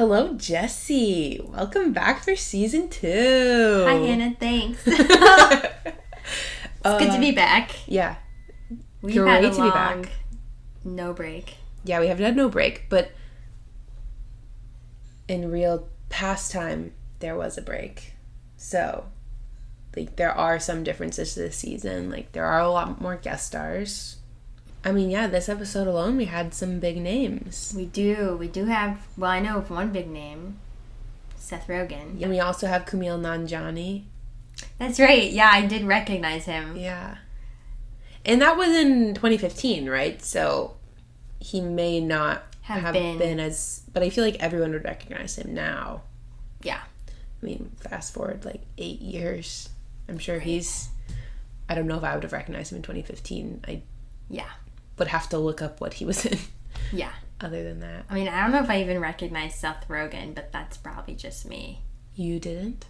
Hello, Jessie. Welcome back for season 2. Hi, Hannah. Thanks. It's good to be back. Yeah. We've had a long no break. Yeah, we haven't had no break, but in real past time, there was a break. So, there are some differences this season. There are a lot more guest stars. I mean, yeah, this episode alone, we had some big names. We do. We do have, well, I know of one big name, Seth Rogen. And we also have Kumail Nanjiani. That's right. Yeah, I did recognize him. Yeah. And that was in 2015, right? So he may not have been as... But I feel like everyone would recognize him now. Yeah. I mean, fast forward 8 years. I'm sure he's... I don't know if I would have recognized him in 2015. Yeah. Would have to look up what he was in. Yeah. Other than that. I mean, I don't know if I even recognize Seth Rogen, but that's probably just me. You didn't?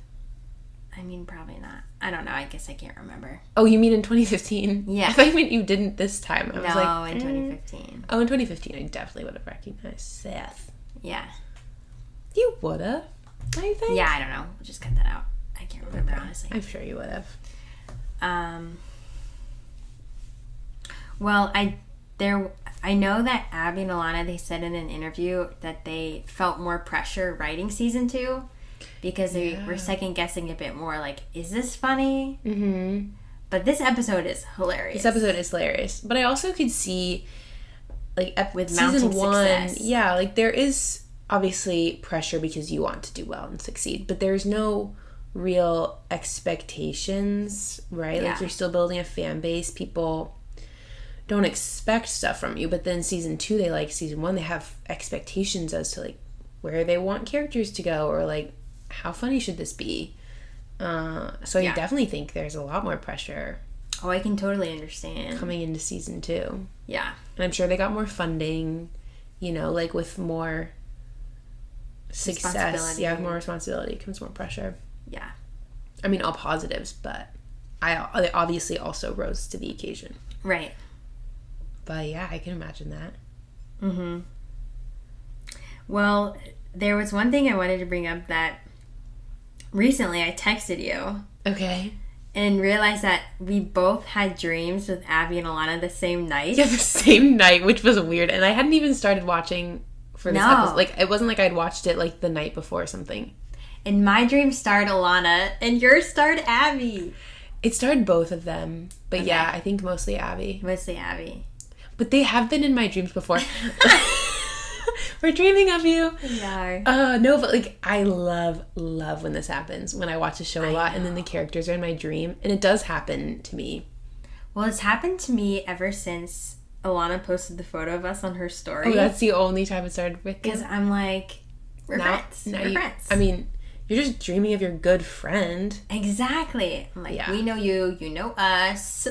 I mean, probably not. I don't know. I guess I can't remember. Oh, you mean in 2015? Yeah. I thought you meant you didn't this time. I was in 2015. Oh, in 2015, I definitely would have recognized Seth. Yeah. You would have, I think. Yeah, I don't know. We'll just cut that out. I can't remember, honestly. I'm sure you would have. Well, I know that Abbi and Ilana, they said in an interview that they felt more pressure writing season 2 because they were second guessing a bit more. Is this funny? Mm-hmm. But this episode is hilarious. But I also could see, with season 1, success. Yeah, there is obviously pressure because you want to do well and succeed, but there's no real expectations, right? Yeah. You're still building a fan base. People don't expect stuff from you, but then season 2, they like season 1, they have expectations as to where they want characters to go, or how funny should this be. I definitely think there's a lot more pressure. Oh, I can totally understand. Coming into season 2. Yeah. And I'm sure they got more funding, with more success. Yeah, with more responsibility comes more pressure. Yeah. I mean, all positives, but they obviously also rose to the occasion. Right. But yeah, I can imagine that. Mm-hmm. Well, there was one thing I wanted to bring up that recently I texted you. Okay. And realized that we both had dreams with Abbi and Ilana the same night. Yeah, the same night, which was weird. And I hadn't even started watching for this episode. It wasn't like I'd watched it the night before or something. And my dream starred Ilana, and yours starred Abbi. It starred both of them. But yeah, I think mostly Abbi. Mostly Abbi. But they have been in my dreams before. We're dreaming of you. We are. No, but I love when this happens. When I watch a show a lot and then the characters are in my dream. And it does happen to me. Well, it's happened to me ever since Ilana posted the photo of us on her story. Oh, that's the only time it started with you? Because I'm we're friends. We're friends. I mean, you're just dreaming of your good friend. Exactly. I'm we know you, you know us.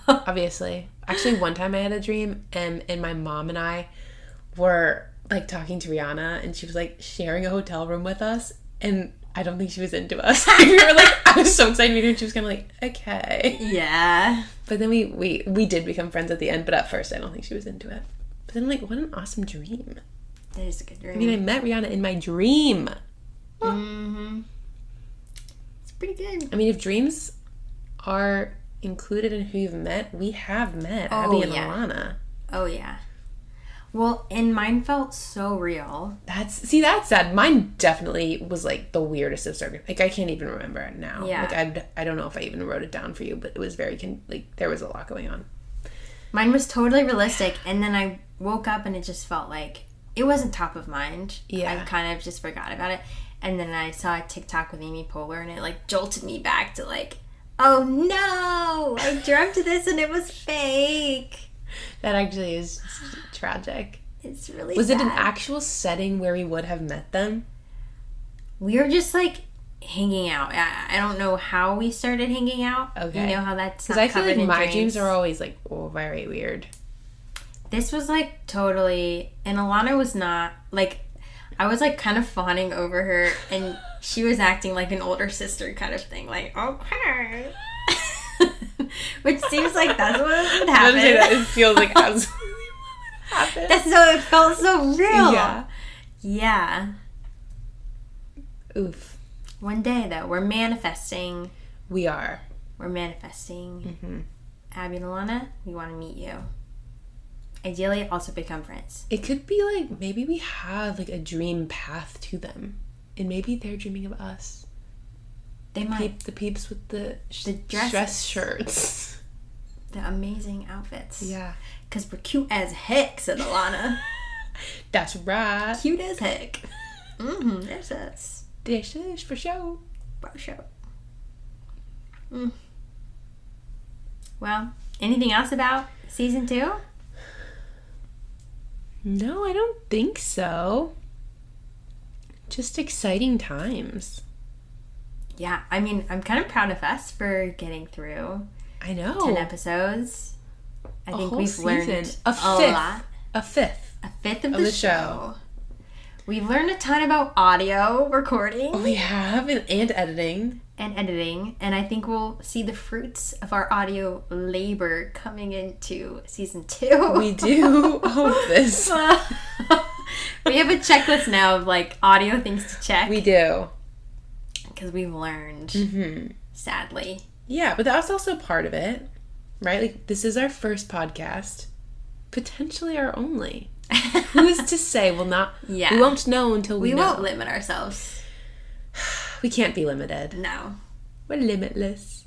Obviously. Actually, one time I had a dream, and my mom and I were, talking to Rihanna, and she was, sharing a hotel room with us, and I don't think she was into us. We were, I was so excited to meet her, and she was kind of okay. Yeah. But then we did become friends at the end, but at first I don't think she was into it. But then, what an awesome dream. That is a good dream. I mean, I met Rihanna in my dream. Mm-hmm. It's pretty good. I mean, if dreams are included in who you've met, we have met Abbi and Ilana. Oh, yeah. Well, and mine felt so real. That's sad. Mine definitely was, the weirdest of circumstances. I can't even remember it now. Yeah. I don't know if I even wrote it down for you, but it was very, there was a lot going on. Mine was totally realistic, and then I woke up and it just felt it wasn't top of mind. Yeah. I kind of just forgot about it. And then I saw a TikTok with Amy Poehler, and it, jolted me back to, oh, no! I dreamt this, and it was fake. That actually is tragic. It's really Was sad. it an actual setting where we would have met them? We were just, hanging out. I don't know how we started hanging out. Okay. You know how that's not Because I feel covered in my dreams are always, very weird. This was, totally... And Ilana was not, I was, kind of fawning over her, and she was acting like an older sister kind of thing. Okay. Which seems like that's what would happen. It feels like absolutely what would happen. That's so... It felt so real. Yeah. Yeah. Oof. One day, though, we're manifesting. We are. We're manifesting. Mm-hmm. Abbi and Ilana, we want to meet you. Ideally, also become friends. It could be like, maybe we have like a dream path to them. And maybe they're dreaming of us. They might. The peeps with the dresses. dress shirts. The amazing outfits. Yeah. Because we're cute as heck, said Ilana. That's right. Cute as heck. Mm-hmm. There's us. This is for show. For show. Well, anything else about season 2? No, I don't think so. Just exciting times. Yeah, I mean, I'm kind of proud of us for getting through I know. 10 episodes. I think whole we've learned season. a lot. A fifth. A fifth of the show. We've learned a ton about audio recording. We have, and editing. And editing. And I think we'll see the fruits of our audio labor coming into season 2. We do hope this. We have a checklist now of like audio things to check. We do. Because we've learned, sadly. Yeah, but that's also part of it, right? Like, this is our first podcast. Potentially our only. Who's to say we'll not... Yeah. We won't know until we know. We won't limit ourselves. We can't be limited. No. We're limitless.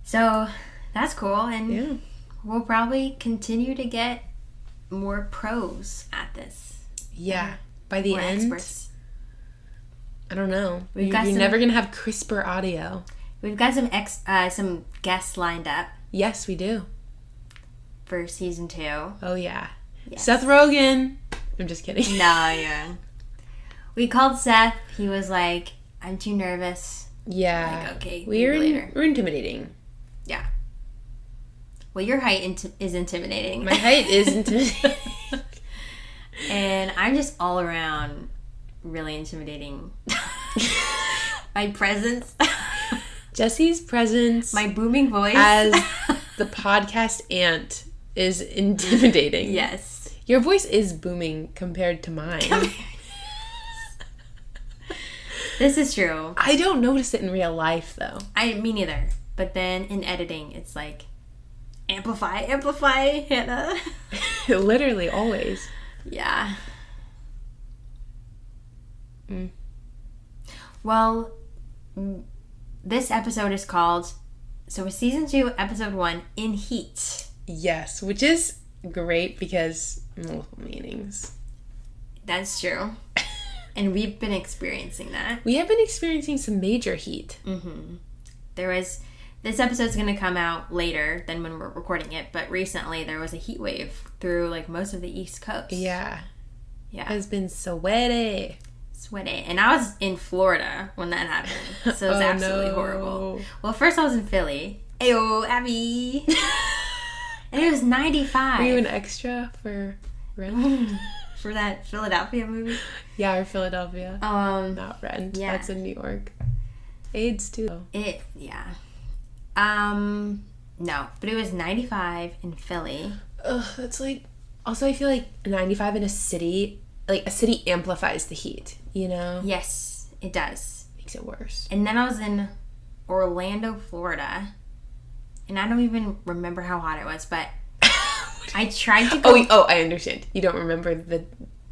So, that's cool. And Yeah. we'll probably continue to get more pros at this. Yeah. By the More end... experts. I don't know. We've got You're some- never going to have crisper audio. We've got some guests lined up Yes, we do. for season 2. Oh, yeah. Yes. Seth Rogen. I'm just kidding. No, yeah. We called Seth. He was like, I'm too nervous. Yeah. Like, okay, We're maybe later. We're intimidating. Yeah. Well, your height is intimidating. My height is intimidating. And I'm just all around really intimidating. My presence. Jesse's presence My booming voice. as the podcast aunt is intimidating. Yes. Your voice is booming compared to mine. This is true. I don't notice it in real life, though. Me neither. But then in editing, it's like, amplify, Hannah. Literally, always. Yeah. Mm. Well, this episode is called, so it's season 2, episode 1, In Heat. Yes, which is great because multiple meanings. That's true. And we've been experiencing that. We have been experiencing some major heat. Mm-hmm. This episode's going to come out later than when we're recording it, but recently there was a heat wave through like most of the East Coast. Yeah. Yeah. It has been sweaty. Sweaty. And I was in Florida when that happened. So it was absolutely horrible. Well, first I was in Philly. Ayo, Abby. And it was 95. Were you an extra for Rent? For that Philadelphia movie? Yeah, or Philadelphia. Not Rent. Yeah. That's in New York. AIDS too. Yeah. No, but it was 95 in Philly. Ugh, that's like... Also, I feel like 95 in a city... Like, a city amplifies the heat, you know? Yes, it does. Makes it worse. And then I was in Orlando, Florida. And I don't even remember how hot it was, but I tried to go... Oh, I understand. You don't remember the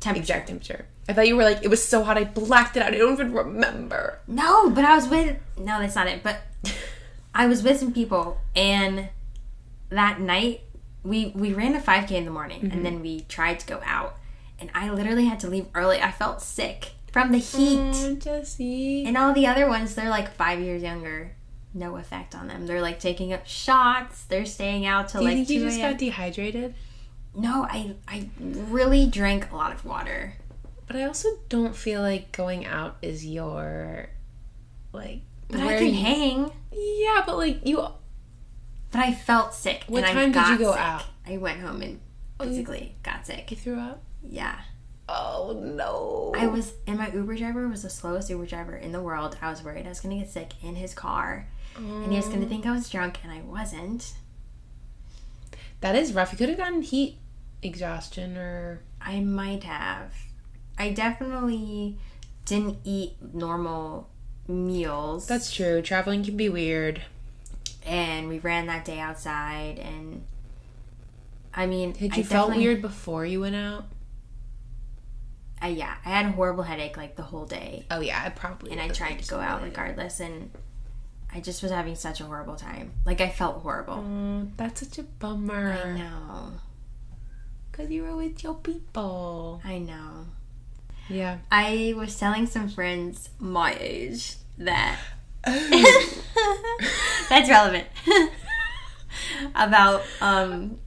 exact temperature. I thought you were like, it was so hot I blacked it out. I don't even remember. No, but I was with... No, that's not it. But I was with some people, and that night, we ran a 5K in the morning, and then we tried to go out. And I literally had to leave early. I felt sick from the heat. Oh, Jessie. And all the other ones, they're like 5 years younger. No effect on them. They're like taking up shots. They're staying out till like 2 a.m. Do you think you just got dehydrated? No, I really drank a lot of water. But I also don't feel like going out is your, like... But I can hang. Yeah, but like you... But I felt sick. What and time I got did you go sick. out? I went home and basically got sick. You threw up? Yeah. Oh, no. And my Uber driver was the slowest Uber driver in the world. I was worried I was going to get sick in his car. And he was going to think I was drunk, and I wasn't. That is rough. You could have gotten heat exhaustion or... I might have. I definitely didn't eat normal meals. That's true. Traveling can be weird. And we ran that day outside, and I mean... Did you felt weird before you went out? Yeah. I had a horrible headache, like, the whole day. Oh, yeah. I probably... And I tried to go out regardless, and I just was having such a horrible time. Like, I felt horrible. That's such a bummer. I know. Because you were with your people. I know. Yeah. I was telling some friends my age that... That's relevant. About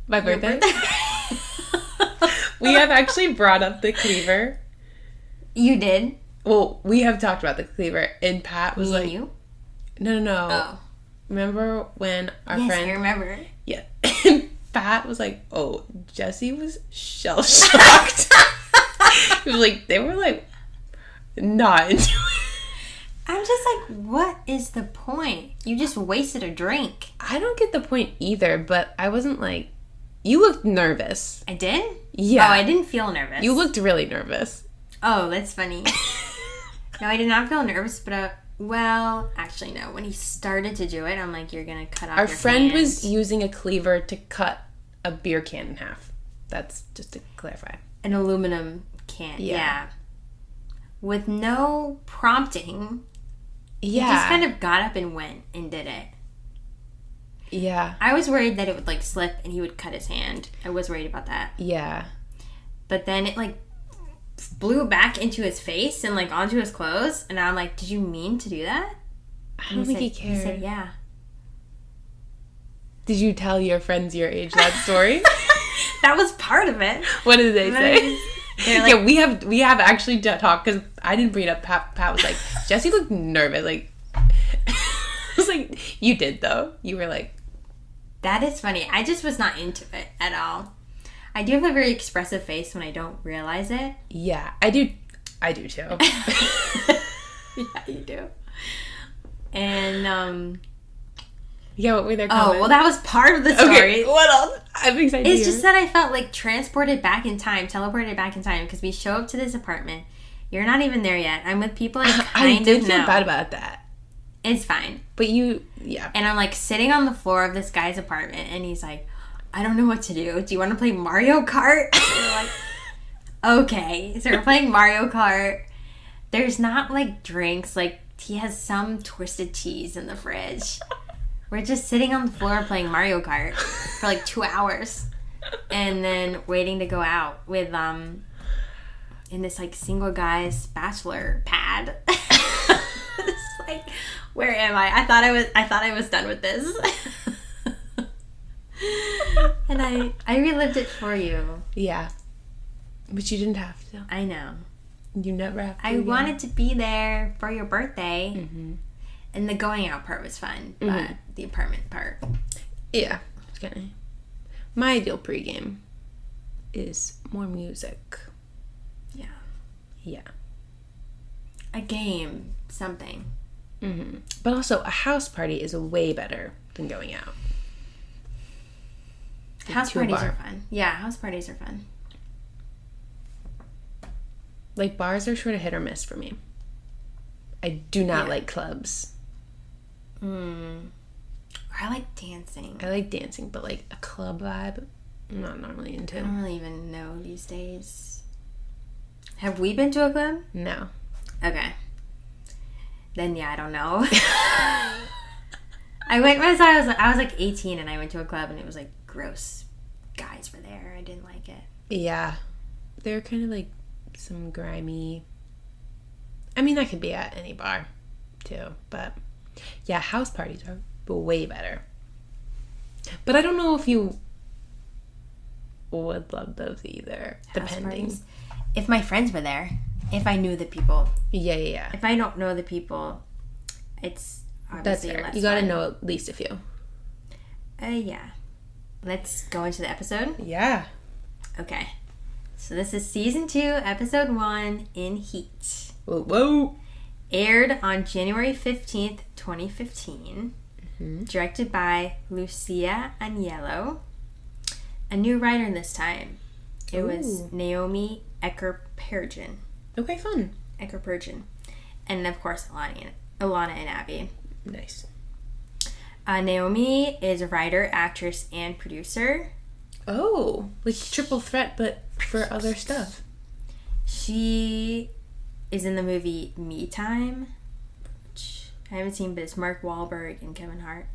my birthday. We have actually brought up the cleaver. You did? Well, we have talked about the cleaver, and Pat was like... Me and you? No. Oh. Remember when our yes, friend... I remember. Yeah. And Pat was like, oh, Jesse was shell-shocked. He was like, they were like, not into it. I'm just like, what is the point? You just wasted a drink. I don't get the point either, but I wasn't like... You looked nervous. I did? Yeah. Oh, I didn't feel nervous. You looked really nervous. Oh, that's funny. No, I did not feel nervous, but... well, actually, no. When he started to do it, I'm like, you're going to cut off Our your friend hand. was using a cleaver to cut a beer can in half. That's just to clarify. An aluminum can. Yeah. With no prompting. Yeah. He just kind of got up and went and did it. Yeah. I was worried that it would, like, slip and he would cut his hand. I was worried about that. Yeah. But then it, like, blew back into his face and, like, onto his clothes. And I'm like, did you mean to do that? I don't think he cared. He said, yeah. Did you tell your friends your age that story? That was part of it. What did they say? They're like, yeah, we have actually talked, because I didn't bring it up. Pat was like, Jesse looked nervous. Like, I was like, you did, though. You were like... That is funny. I just was not into it at all. I do have a very expressive face when I don't realize it. Yeah, I do too. Yeah, you do. And, yeah, what were their comments? Oh, well, that was part of the story. Okay, what else? I'm excited to It's hear. just that I felt like transported back in time, teleported back in time, because we show up to this apartment. You're not even there yet. I'm with people I kind did of feel know. bad about that. It's fine. But yeah. And I'm like sitting on the floor of this guy's apartment, and he's like, I don't know what to do. Do you want to play Mario Kart? And we're like, okay. So we're playing Mario Kart. There's not like drinks. Like, he has some twisted cheese in the fridge. We're just sitting on the floor playing Mario Kart for like 2 hours. And then waiting to go out with, in this like single guy's bachelor pad. It's like, where am I? I thought I was done with this. And I relived it for you. Yeah. But you didn't have to. I know. You never have to. I wanted to be there for your birthday. Mm-hmm. And the going out part was fun, but the apartment part. Yeah. It's kinda... My ideal pregame is more music. Yeah. Yeah. A game. Something. Mm-hmm. But also, a house party is way better than going out. House parties are fun. Yeah, house parties are fun. Like, bars are sort of hit or miss for me. I do not like clubs. I like dancing. I like dancing, but like a club vibe, I'm not normally into. I don't really even know these days. Have we been to a club? No. Okay. Then yeah, I don't know. I went when I was like 18, and I went to a club, and it was like gross. Guys were there. I didn't like it. Yeah, they're kind of like some grimy. I mean, that could be at any bar, too. But yeah, house parties are way better. But I don't know if you would love those either. House depending. parties. If my friends were there, if I knew the people. Yeah. If I don't know the people, it's That's obviously fair. less You gotta fun. know at least a few. Yeah. Let's go into the episode. Yeah. Okay. So this is season 2, episode 1, In Heat. Whoa. Aired on January 15th, 2015. Directed by Lucia Aniello. A new writer this time. It was Naomi Ecker-Pergin. Okay, fun. Eckerpergin. And, of course, Ilana and Abbi. Nice. Naomi is a writer, actress, and producer. Oh, like triple threat, but for other stuff. She is in the movie Me Time, which I haven't seen, but it's Mark Wahlberg and Kevin Hart.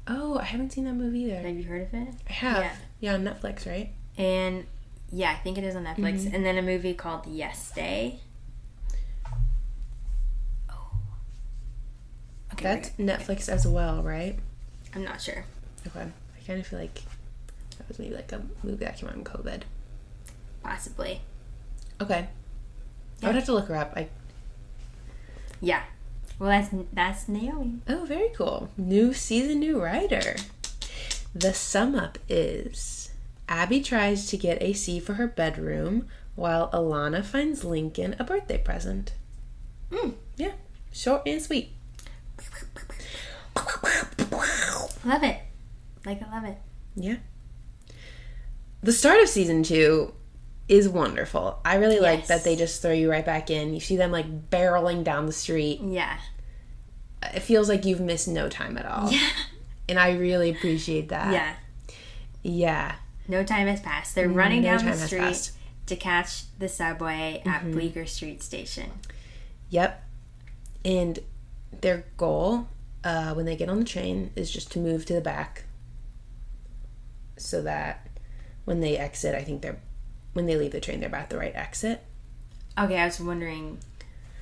Oh, I haven't seen that movie either. Have you heard of it? I have. Yeah, on Netflix, right? And, yeah, I think it is on Netflix. Mm-hmm. And then a movie called Yes Day. Oh. Okay, that's Netflix as well, right? I'm not sure. Okay. I kind of feel like that was maybe like a movie that came out in COVID. Possibly. Okay. Yeah. I would have to look her up. Yeah. Well, that's Naomi. Oh, very cool. New season, new writer. The sum up is Abbi tries to get a C for her bedroom while Ilana finds Lincoln a birthday present. Yeah. Short and sweet. Love it. I love it. Yeah. The start of season 2 is wonderful. I really like that they just throw you right back in. You see them like barreling down the street. Yeah. It feels like you've missed no time at all. Yeah. And I really appreciate that. Yeah. Yeah. No time has passed. They're running down the street to catch the subway at Bleecker Street Station. Yep. And their goal, when they get on the train, is just to move to the back so that when they exit, I think when they leave the train, they're at the right exit. Okay, I was wondering,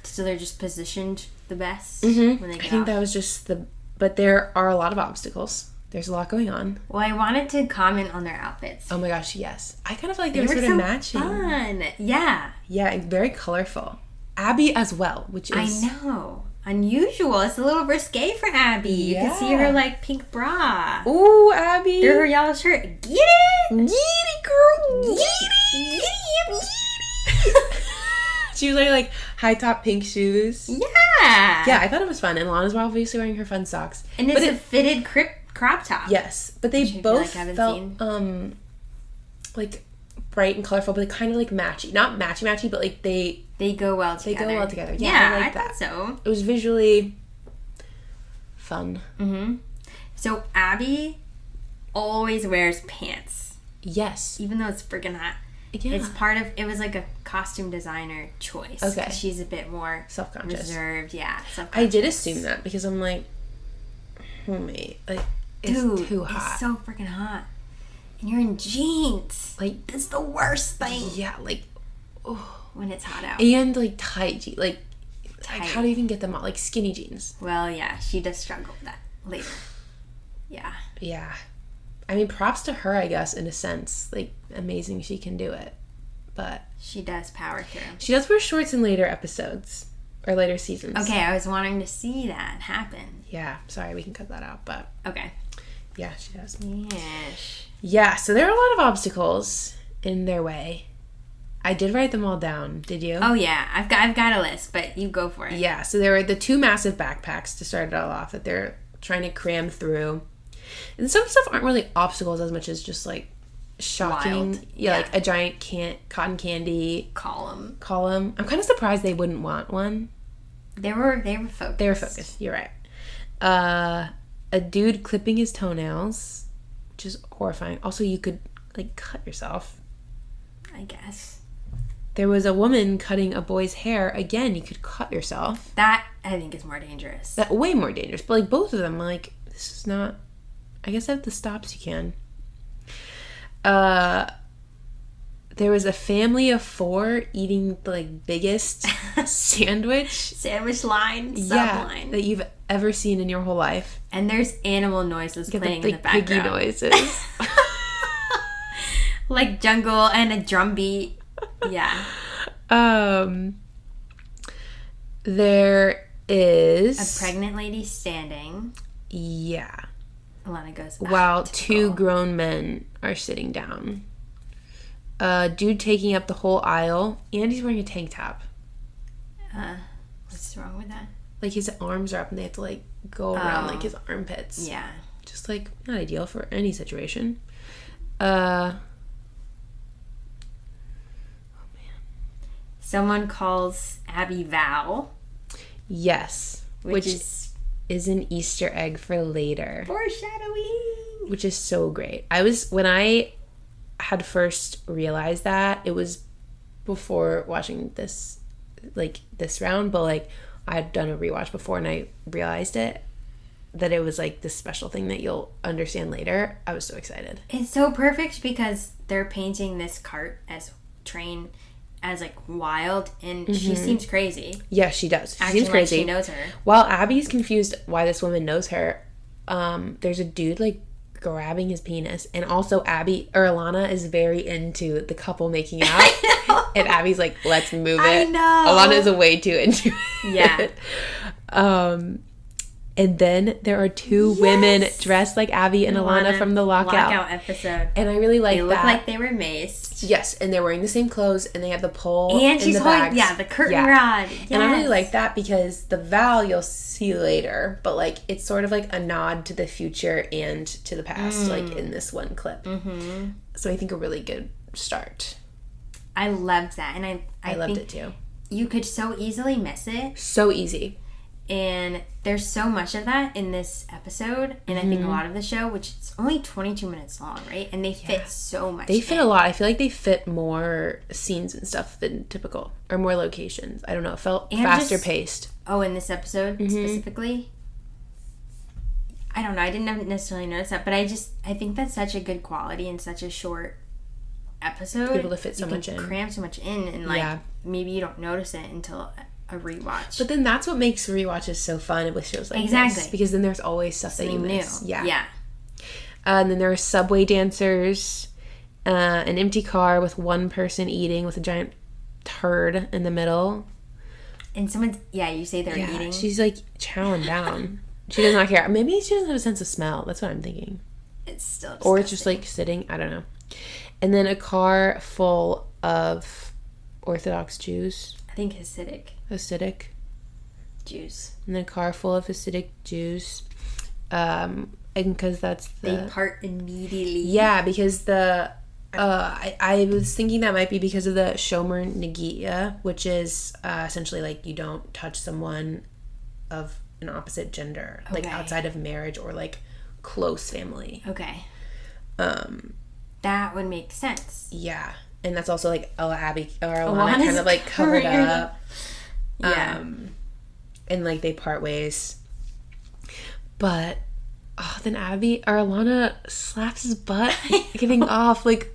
so they're just positioned the best when they get I think off? that was just but there are a lot of obstacles. There's a lot going on. Well, I wanted to comment on their outfits. Oh my gosh, yes. I kind of feel like they were sort of matching. Fun. Yeah. Yeah, and very colorful. Abbi as well, which is... I know. Unusual. It's a little risque for Abbi. Yeah. You can see her, like, pink bra. Ooh, Abbi. Through her yellow shirt. Get it! Get it, girl! Get it! Get it! She was wearing, like, high-top pink shoes. Yeah! Yeah, I thought it was fun. And Lana's obviously wearing her fun socks. And it's a fitted crop top. Yes. But they both felt, like, bright and colorful, but kind of, like, matchy. Not matchy-matchy, but, like, they go well together. They go well together. Yeah, I like thought so. It was visually fun. Mm-hmm. So Abbi always wears pants. Yes. Even though it's freaking hot. Yeah. It was like a costume designer choice. Okay. She's a bit more self-conscious. Reserved. Yeah, self-conscious. I did assume that because I'm like, homemade. Like, it's too hot. It's so freaking hot. And you're in jeans. Like, it's the worst thing. Yeah, like, oh. When it's hot out. And, like, tight jeans. Like, how do you even get them out? Like, skinny jeans. Well, yeah, she does struggle with that later. Yeah. Yeah. I mean, props to her, I guess, in a sense. Like, amazing she can do it. But... she does power through. She does wear shorts in later episodes. Or later seasons. Okay, I was wanting to see that happen. Yeah. Sorry, we can cut that out, but... okay. Yeah, she does. Yes. Yeah, so there are a lot of obstacles in their way. I did write them all down. Did you? Oh, yeah. I've got a list, but you go for it. Yeah, so there were the 2 massive backpacks to start it all off that they're trying to cram through. And some stuff aren't really obstacles as much as just, like, shocking. Wild. Yeah, like a giant cotton candy column. I'm kind of surprised they wouldn't want one. They were focused. They were focused. You're right. A dude clipping his toenails, which is horrifying. Also, you could, like, cut yourself. I guess. There was a woman cutting a boy's hair. Again, you could cut yourself. That, I think, is more dangerous. That way more dangerous. But, like, both of them, like, this is not... I guess at the stops you can. There was a family of 4 eating the, like, biggest sandwich line, line that you've ever seen in your whole life. And there's animal noises playing in the background. Piggy noises. Like jungle and a drum beat. Yeah. There is a pregnant lady standing. Yeah. Ilana goes, while 2 grown men are sitting down. Dude taking up the whole aisle, and he's wearing a tank top. What's wrong with that? Like, his arms are up and they have to, like, go around, like, his armpits. Yeah. Just, like, not ideal for any situation. someone calls Abbi Val. Yes. Which is an Easter egg for later. Foreshadowing. Which is so great. When I had first realized that, it was before watching this round, but like I had done a rewatch before and I realized it, that it was like this special thing that you'll understand later. I was so excited. It's so perfect because they're painting this train as like wild, and she seems crazy. Yeah, she does. She acting seems crazy. Like she knows her. While Abby's confused why this woman knows her, there's a dude like grabbing his penis, and also Ilana is very into the couple making out. And Abby's like, let's move it. I know. Ilana is way too into it. Yeah. And then there are two women dressed like Abbi and Ilana from the lockout episode. And I really like that. They look like they were maced. Yes, and they're wearing the same clothes, and they have the pole and she's the holding, bags. the curtain rod. Yes. And I really like that because the Val you'll see later, but like it's sort of like a nod to the future and to the past, like in this one clip. Mm-hmm. So I think a really good start. I loved that, and I loved think it too. You could so easily miss it. So easy. And there's so much of that in this episode, and I think a lot of the show, which is only 22 minutes long, right? And they fit so much. They fit a lot. I feel like they fit more scenes and stuff than typical, or more locations. I don't know. It felt faster paced. Oh, in this episode specifically? I don't know. I didn't necessarily notice that, but I think that's such a good quality in such a short episode. Be able to fit so much in. Cram so much in, and like maybe you don't notice it until a rewatch. But then that's what makes rewatches so fun with shows like this. Because then there's always stuff that you miss. New. Yeah. And then there are subway dancers, an empty car with one person eating with a giant turd in the middle. And someone's, you say they're eating. She's like chowing down. She does not care. Maybe she doesn't have a sense of smell. That's what I'm thinking. It's still disgusting. Or it's just like sitting. I don't know. And then a car full of Orthodox Jews. I think Hasidic Jews. And a car full of Hasidic Jews. And because that's they part immediately. Yeah, because I was thinking that might be because of the Shomer Negiah, which is essentially like you don't touch someone of an opposite gender, like outside of marriage or like close family. Okay. That would make sense. Yeah. And that's also like Abbi or Ilana kind of like covered up. Yeah. And like they part ways. But then Abbi or Ilana slaps his butt getting off. Like,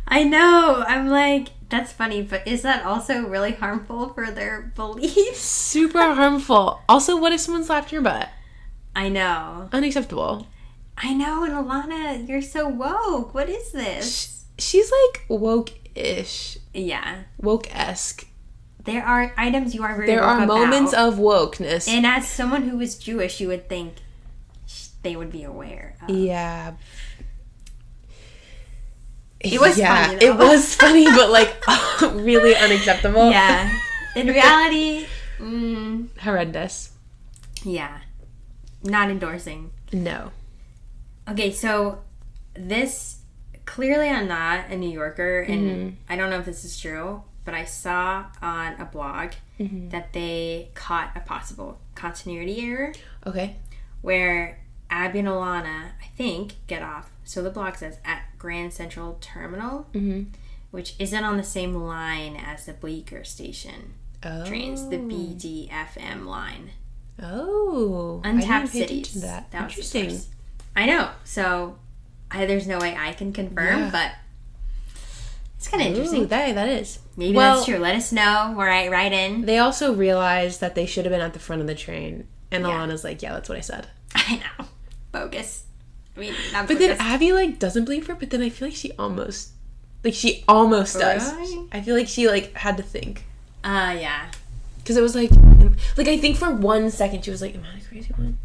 I know. I'm like, that's funny, but is that also really harmful for their beliefs? Super harmful. Also, what if someone slapped your butt? I know. Unacceptable. I know, and Ilana, you're so woke. What is this? She's like woke-ish. Yeah. Woke-esque. There are items you are very There woke are moments about. of wokeness. And as someone who is Jewish, you would think they would be aware of. Yeah. It was funny, though. It was funny, but like really unacceptable. Yeah. In reality, horrendous. Yeah. Not endorsing. No. Okay, so this, clearly I'm not a New Yorker, and I don't know if this is true, but I saw on a blog that they caught a possible continuity error. Okay. Where Abbi and Ilana, I think, get off. So the blog says at Grand Central Terminal, which isn't on the same line as the Bleecker Station trains, the BDFM line. Oh. Untapped cities. That was interesting. I know. So there's no way I can confirm, but it's kind of interesting. That is. Maybe that's true. Let us know. Write in. They also realized that they should have been at the front of the train. And Ilana's like, yeah, that's what I said. I know. Bogus. I mean, not but bogus. then Abbi like doesn't believe her, but then I feel like she almost does. Really? I feel like she like had to think. Yeah. Because it was like I think for 1 second she was like, am I the crazy one?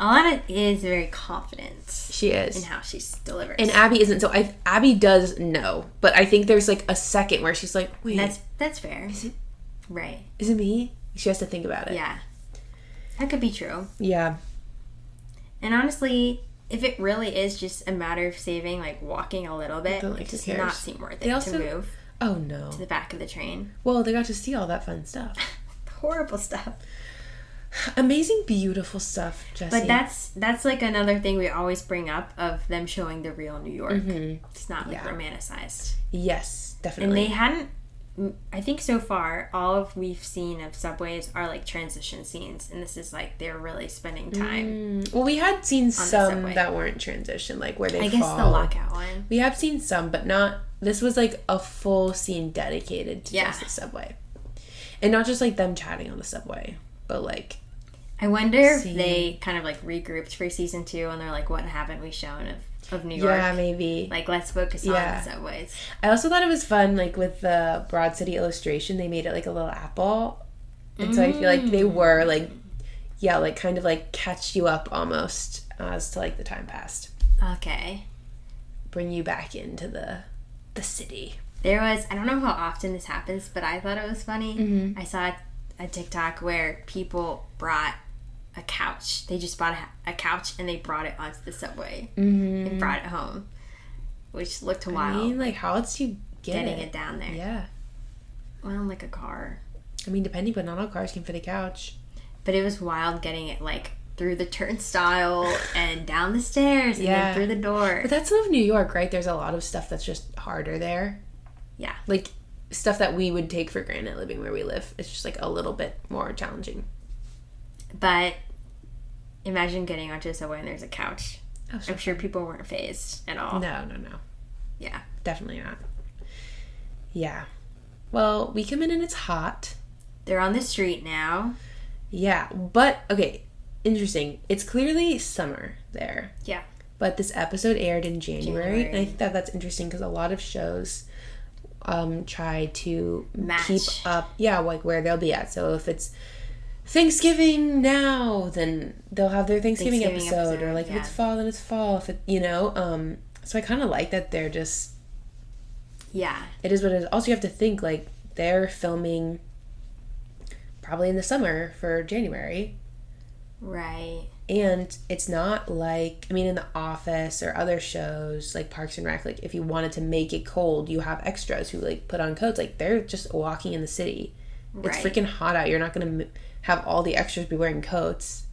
Ilana is very confident. She is. In how she delivers. And Abbi isn't. So Abbi does know. But I think there's like a second where she's like, wait. That's fair. Is it? Right. Is it me? She has to think about it. Yeah. That could be true. Yeah. And honestly, if it really is just a matter of saving, like walking a little bit, it does not seem worth it to move. Oh, no. To the back of the train. Well, they got to see all that fun stuff. Horrible stuff. Amazing, beautiful stuff, Jessie. But that's like another thing we always bring up of them showing the real New York. Mm-hmm. It's not like romanticized. Yes, definitely. And they hadn't. I think so far all of we've seen of subways are like transition scenes, and this is like they're really spending time. Well, we had seen some that weren't transition, like where they. I guess the lockout one. We have seen some, but not. This was like a full scene dedicated to just the subway, and not just like them chatting on the subway, but like. I wonder if they kind of like regrouped for season 2, and they're like, "What haven't we shown of New York?" Yeah, maybe. Like, let's focus on the subways. I also thought it was fun, like with the Broad City illustration, they made it like a little apple, and so I feel like they were like, like kind of like catch you up almost as to like the time passed. Okay. Bring you back into the city. There was, I don't know how often this happens, but I thought it was funny. Mm-hmm. I saw a TikTok where people brought a couch. They just bought a couch and they brought it onto the subway and brought it home, which looked wild. I mean, like, how else do you getting it down there? Yeah. Well, like a car. I mean, depending, but not all cars can fit a couch. But it was wild getting it, like, through the turnstile and down the stairs and then through the door. But that's New York, right? There's a lot of stuff that's just harder there. Yeah. Like, stuff that we would take for granted living where we live. It's just, like, a little bit more challenging. But imagine getting onto a subway and there's a couch. Oh, I'm sure people weren't fazed at all. No. Yeah. Definitely not. Yeah. Well, we come in and it's hot. They're on the street now. Yeah. But, okay, interesting. It's clearly summer there. Yeah. But this episode aired in January. And I think that's interesting because a lot of shows try to keep up, like where they'll be at. So if it's Thanksgiving now, then they'll have their Thanksgiving episode, or like if it's fall, then it's fall. If it, so I kind of like that they're just, it is what it is. Also, you have to think like they're filming probably in the summer for January, right? And it's not like, I mean, in The Office or other shows like Parks and Rec, like if you wanted to make it cold, you have extras who like put on coats. Like they're just walking in the city. Right. It's freaking hot out. You're not gonna have all the extras be wearing coats.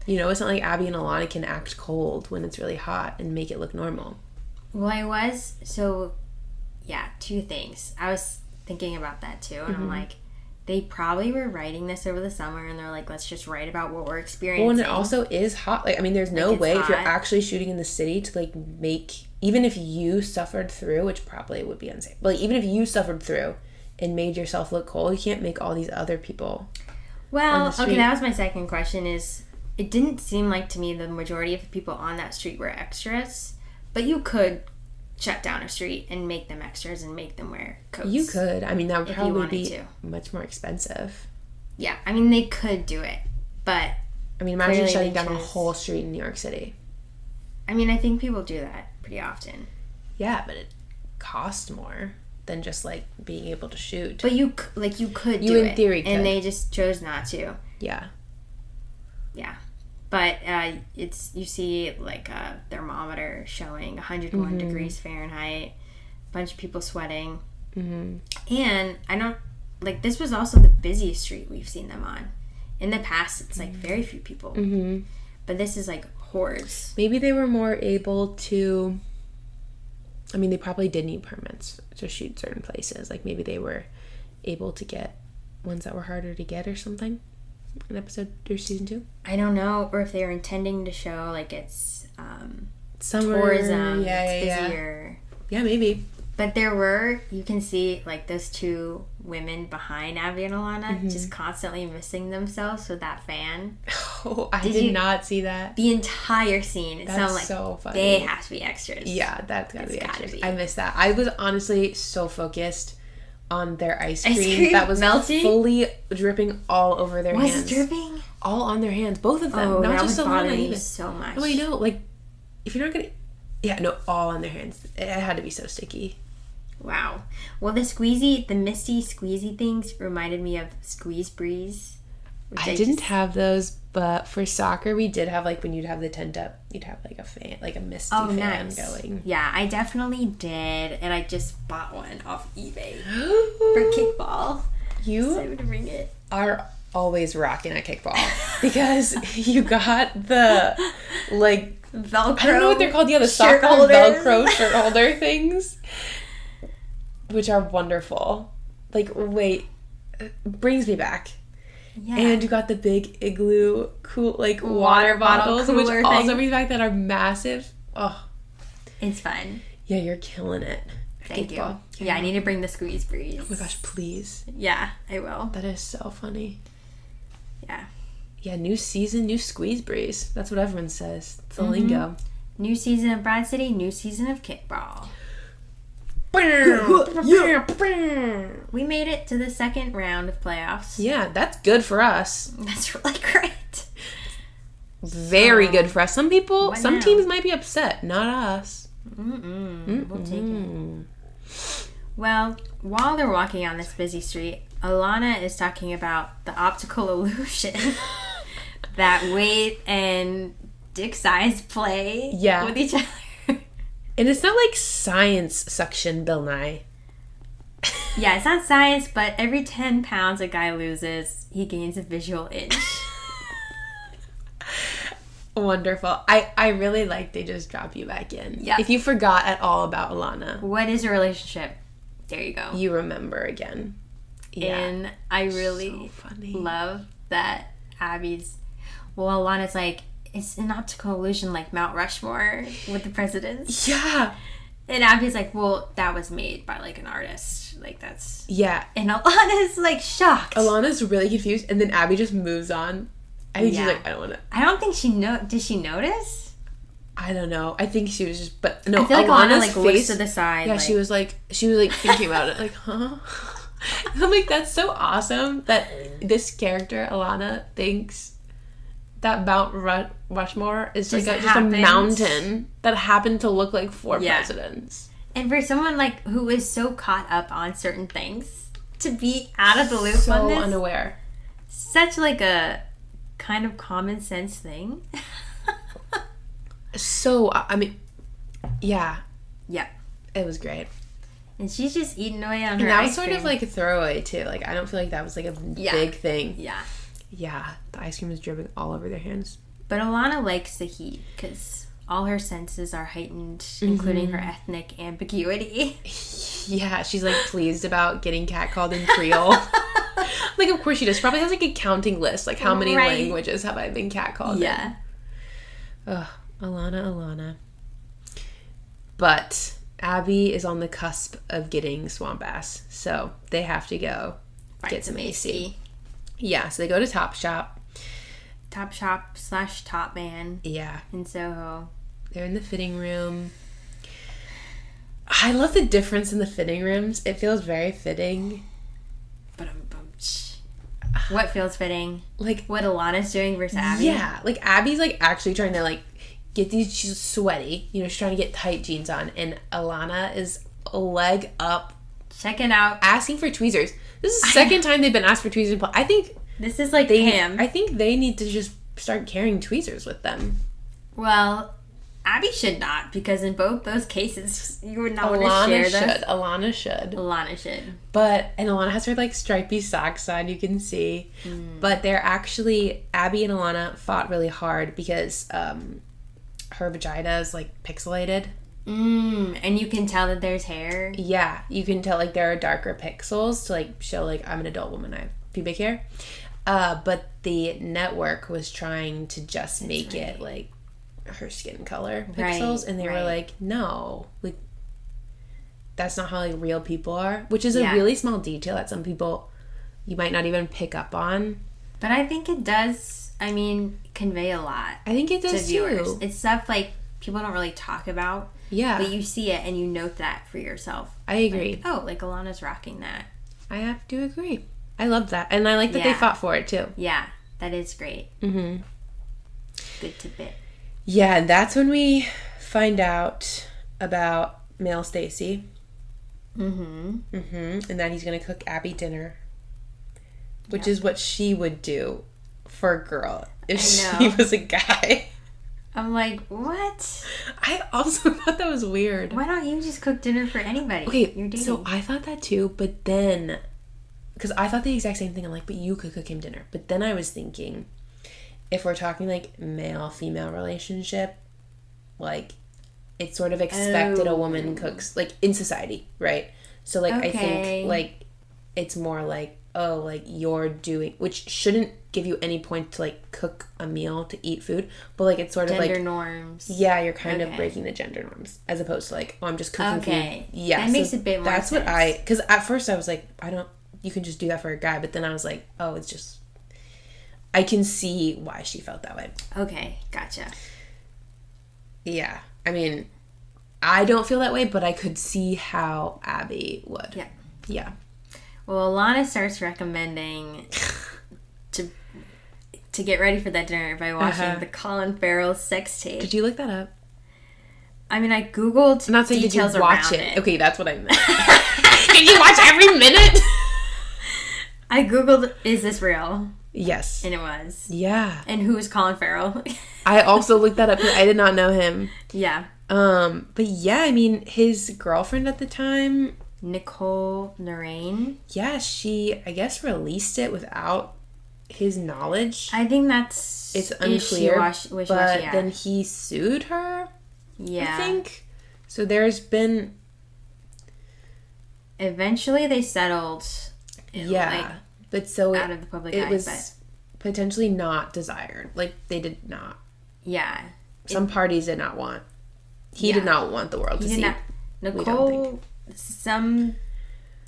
It's not like Abbi and Ilana can act cold when it's really hot and make it look normal. Well, two things. I was thinking about that too, and I'm like, they probably were writing this over the summer, and they're like, let's just write about what we're experiencing. Well, and it also is hot. Like, I mean, there's no way if you're actually shooting in the city to like make, even if you suffered through, which probably would be unsafe, but like, even if you suffered through and made yourself look cold, you can't make all these other people. Well, okay, that was my second question is, it didn't seem like to me the majority of the people on that street were extras, but you could shut down a street and make them extras and make them wear coats. You could. I mean, that would probably be much more expensive. Yeah, I mean, they could do it, but... I mean, imagine shutting down a whole street in New York City. I mean, I think people do that pretty often. Yeah, but it costs more than just like being able to shoot. But you could do it. You in theory could. And they just chose not to. Yeah. Yeah. But you see like a thermometer showing 101 degrees Fahrenheit, a bunch of people sweating. And I don't, like, this was also the busiest street we've seen them on. In the past, it's like very few people. But this is like hordes. Maybe they were more able to, I mean, they probably did need permits to shoot certain places. Like, maybe they were able to get ones that were harder to get or something in episode or season 2. I don't know. Or if they were intending to show, like, it's summer, tourism, it's busier. Yeah, maybe. But you can see, like, those two women behind Abbi and Ilana just constantly missing themselves with that fan. Oh, I did not see that. The entire scene. That's like, so funny. They have to be extras. Yeah, that's gotta be extras. I missed that. I was honestly so focused on their ice cream that was melting, fully dripping all over their hands. Was it dripping? All on their hands. Both of them. Not just Ilana even. So much. Oh, I know. Like, if you're not gonna... Yeah, no, all on their hands. It had to be so sticky. Wow. Well, the misty squeezy things reminded me of Squeeze Breeze. I didn't have those, but for soccer we did have like when you'd have the tent up, you'd have like a fan, like a misty fan going. Yeah, I definitely did, and I just bought one off eBay for kickball. You so to bring it. Are always rocking at kickball because you got the like Velcro. I don't know what they're called. Yeah, the soccer Velcro shirt holder things, which are wonderful. Like, wait, brings me back. Yeah. And you got the big igloo cool like water bottles, which also brings back that are massive. Oh, it's fun. Yeah, you're killing it. Thank you. Yeah, I need to bring the squeeze breeze. Oh my gosh, please. Yeah, I will. That is so funny. Yeah. Yeah, new season, new squeeze breeze. That's what everyone says. It's the lingo. New season of Broad City, new season of kickball. We made it to the second round of playoffs. Yeah, that's good for us. That's really great. Very good for us. Some teams might be upset. Not us. We'll take it. Well, while they're walking on this busy street, Ilana is talking about the optical illusion that Wade and Dick Size play with each other. And it's not like science suction, Bill Nye. Yeah, it's not science, but every 10 pounds a guy loses, he gains a visual inch. Wonderful. I really like they just drop you back in. Yeah. If you forgot at all about Ilana. What is a relationship? There you go. You remember again. Yeah. And I really love that Abby's... Well, Ilana's like, it's an optical illusion like Mount Rushmore with the presidents. Yeah. And Abby's like, well, that was made by like an artist. Like that's... Yeah. And Ilana's like shocked. Ilana's really confused. And then Abby just moves on. I think she's like, I don't want to... I don't think did she notice? I don't know. I think she was just... But no, I feel like Ilana like looks to the side. Yeah, she was like thinking about it. Like, huh? I'm like, that's so awesome that this character, Ilana, thinks that Mount Rushmore is just a mountain that happened to look like four presidents. And for someone like who is so caught up on certain things to be out of the loop on this, so unaware, such like a kind of common sense thing. So I mean, yeah, it was great. And she's just eating away on her. And that was sort of like a throwaway too. Like I don't feel like that was like a big thing. Yeah, the ice cream was dripping all over their hands. But Ilana likes the heat because all her senses are heightened, including her ethnic ambiguity. Yeah, she's like pleased about getting catcalled in Creole. Like, of course she does. She probably has like a counting list. Like, how many languages have I been catcalled in? Ugh, Ilana. But Abby is on the cusp of getting swamp ass, so they have to go get some AC. Yeah, so they go to Topshop. Topshop/Top Man. Yeah. In Soho. They're in the fitting room. I love the difference in the fitting rooms. It feels very fitting. What feels fitting? Like what Ilana's doing versus Abby? Yeah. Like Abby's like actually trying to like get these, she's sweaty. You know, she's trying to get tight jeans on. And Ilana is a leg up. Checking out. Asking for tweezers. This is the second time they've been asked for tweezers. I think this is like Pam. I think they need to just start carrying tweezers with them. Well, Abby should not, because in both those cases, you would not want to share this. Ilana should. But, and Ilana has her like stripy socks on, you can see. But they're actually, Abby and Ilana fought really hard because her vagina is like pixelated. And you can tell that there's hair. Yeah, you can tell like there are darker pixels to like show like I'm an adult woman, I have pubic hair. But the network was trying to just make it like her skin color pixels, and they were like, no, like that's not how like real people are, which is a really small detail that some people you might not even pick up on. But I think it does, I mean, convey a lot. I think it does to viewers. Too. It's stuff like people don't really talk about. Yeah. But you see it and you note that for yourself. I agree. Like, oh, like Ilana's rocking that. I have to agree. I love that. And I like that they fought for it too. Yeah, that is great. Good tidbit. Yeah, and that's when we find out about male Stacy. And that he's going to cook Abby dinner. Which is what she would do for a girl if I she know. was a guy. I'm like, what? I also thought that was weird. Why don't you just cook dinner for anybody? Okay, You're dating. so I thought that too, but then, because I thought the exact same thing, I'm like, but you could cook him dinner. But then I was thinking, if we're talking like male-female relationship, like, it's sort of expected a woman cooks, like, in society, right? So, like, I think, like, it's more like, oh, like, you're doing, which shouldn't give you any point to, like, cook a meal to eat food, but, like, it's sort of like... Gender norms. Yeah, you're kind of breaking the gender norms, as opposed to, like, oh, I'm just cooking food. Yeah. That makes a bit more sense. sense. That's what because at first I was like, you can just do that for a guy, but then I was like, oh, it's just... I can see why she felt that way. Okay, gotcha. Yeah. I mean, I don't feel that way, but I could see how Abbi would. Yeah. Yeah. Well, Ilana starts recommending to get ready for that dinner by watching the Colin Farrell sex tape. Did you look that up? I mean, I Googled I'm not saying details did you watch around it. Okay, that's what I meant. Did you watch every minute? I Googled, is this real? Yes. And it was. Yeah. And who is Colin Farrell? I also looked that up because I did not know him. Yeah. But yeah, I mean, his girlfriend at the time... Nicole Narain. Yeah, she, I guess, released it without his knowledge. I think that's... It's unclear, but yeah. then he sued her, yeah. I think. So there's been... Eventually they settled. Yeah, but so out of the public eye. It was potentially not desired. Like, they did not. Yeah. Some parties did not want. He did not want the world to see. Nicole, some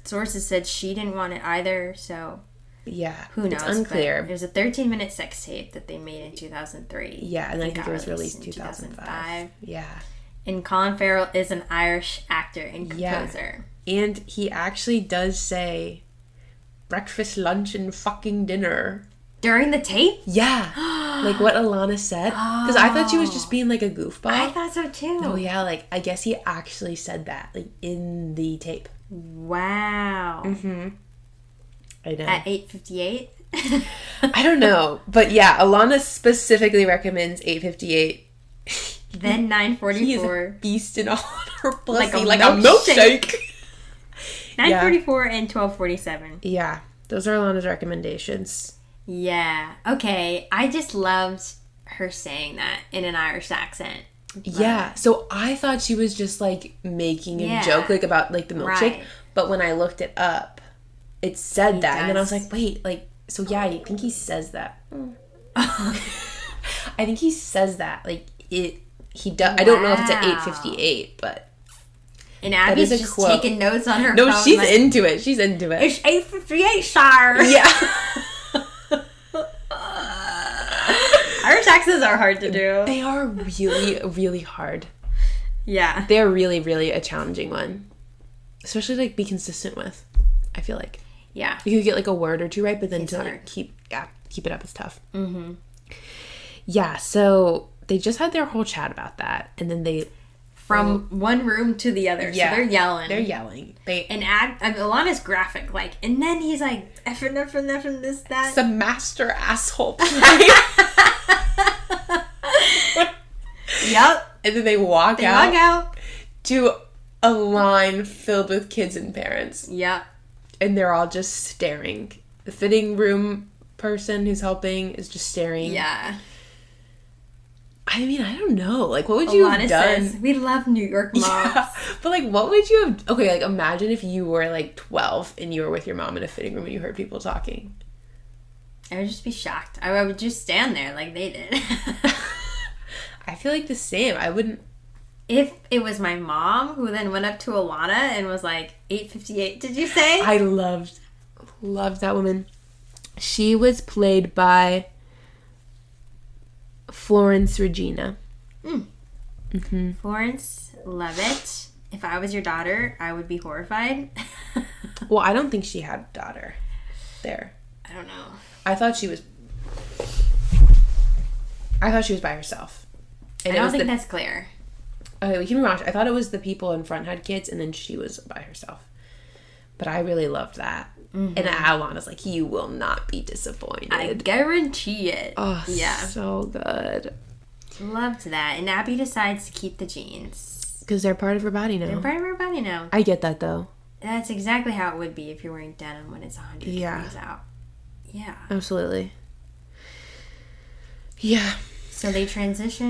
sources said she didn't want it either, so... Yeah. Who knows? It's unclear. But it was a 13-minute sex tape that they made in 2003. Yeah, and I think it was released in 2005. Yeah. And Colin Farrell is an Irish actor and composer. Yeah. And he actually does say breakfast, lunch, and fucking dinner. During the tape? Yeah. Like what Ilana said. Because I thought she was just being like a goofball. I thought so too. Oh yeah, like I guess he actually said that, like in the tape. Wow. Mm-hmm. I know. At 8:58? I don't know. But yeah, Ilana specifically recommends 8:58. Then 9:44. He is a beast in all her pussy, like a milkshake. 9:44 and 12:47. Yeah. Those are Ilana's recommendations. Yeah. Okay. I just loved her saying that in an Irish accent. Yeah. So I thought she was just like making a joke like about like the milkshake. Right. But when I looked it up, it said that. And then I was like, wait, like, so yeah, I think he says that. I think he says that. Like, he does. I don't know if it's at 8:58, but. And Abby's just taking notes on her phone. No, she's like, into it. She's into it. It's 8:58, sir. Yeah. Irish accents are hard to do. They are really, really hard. Yeah. They're really, really a challenging one. Especially, like, be consistent with, I feel like. Yeah. You could get, like, a word or two right, but then to like, keep it up is tough. Mm-hmm. Yeah, so they just had their whole chat about that, and then they... From one room to the other. Yeah. So they're yelling. They're yelling. And Ilana's graphic, like, and then he's like, effing, this, that. It's a master asshole play. Yep. And then they walk out to a line filled with kids and parents. Yep. And they're all just staring. The fitting room person who's helping is just staring. Yeah. I mean, I don't know. Like, what would you have done? Says, we love New York moms. Yeah. But, like, what would you have... Okay, like, imagine if you were, like, 12 and you were with your mom in a fitting room and you heard people talking. I would just be shocked. I would just stand there like they did. I feel like the same. I wouldn't... If it was my mom who then went up to Ilana and was like, 8:58, did you say? I loved that woman. She was played by Florence Regina. Mm-hmm. Florence, love it. If I was your daughter, I would be horrified. Well, I don't think she had a daughter there. I don't know. I thought she was by herself. And I don't think that's clear. Okay, we can be wrong. I thought it was the people in front had kids, and then she was by herself. But I really loved that. And Alana's like, you will not be disappointed. I guarantee it. Oh, yeah. So good. Loved that. And Abbi decides to keep the jeans. Because they're part of her body now. They're part of her body now. I get that, though. That's exactly how it would be if you're wearing denim when it's 100 degrees out. Yeah. Absolutely. Yeah. So they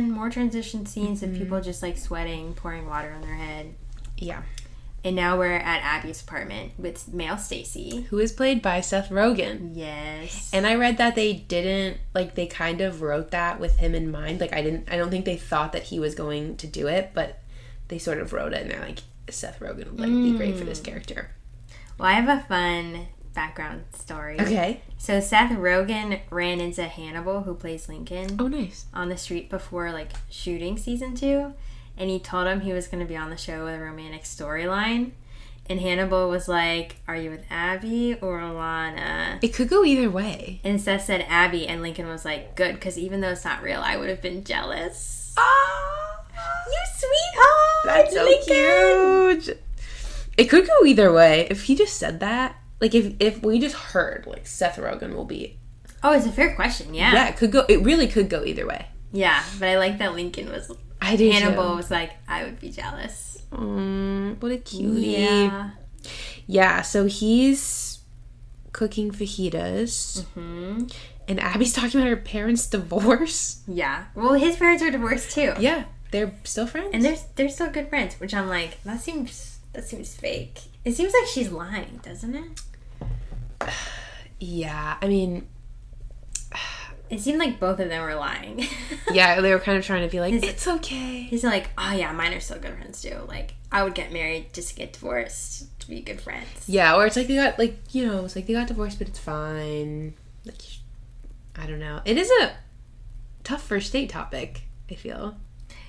more transition scenes of people just like sweating, pouring water on their head. Yeah. And now we're at Abby's apartment with male Stacy. Who is played by Seth Rogen. Yes. And I read that they didn't, like, they kind of wrote that with him in mind. Like, I don't think they thought that he was going to do it, but they sort of wrote it and they're like, Seth Rogen would, like, be great for this character. Well, I have a fun background story. Okay. So Seth Rogen ran into Hannibal, who plays Lincoln. Oh, nice. On the street before, like, shooting season 2. And he told him he was going to be on the show with a romantic storyline. And Hannibal was like, are you with Abbi or Ilana? It could go either way. And Seth said Abbi, and Lincoln was like, good, because even though it's not real, I would have been jealous. Oh, you sweetheart! That's so cute. It could go either way. If he just said that, like, if we just heard, like, Seth Rogen will be... Oh, it's a fair question, yeah. Yeah, it really could go either way. Yeah, but I like that Lincoln was... I do Hannibal was like, I would be jealous. What a cutie. Yeah. Yeah, so he's cooking fajitas. And Abby's talking about her parents' divorce. Yeah. Well, his parents are divorced too. Yeah. They're still friends. And they're still good friends, which I'm like, that seems fake. It seems like she's lying, doesn't it? Yeah, I mean... It seemed like both of them were lying. Yeah, they were kind of trying to be like, it's okay. He's like, oh yeah, mine are still good friends too. Like, I would get married just to get divorced to be good friends. Yeah, or it's like they got, like, you know, it's like they got divorced, but it's fine. Like, I don't know. It is a tough first date topic, I feel.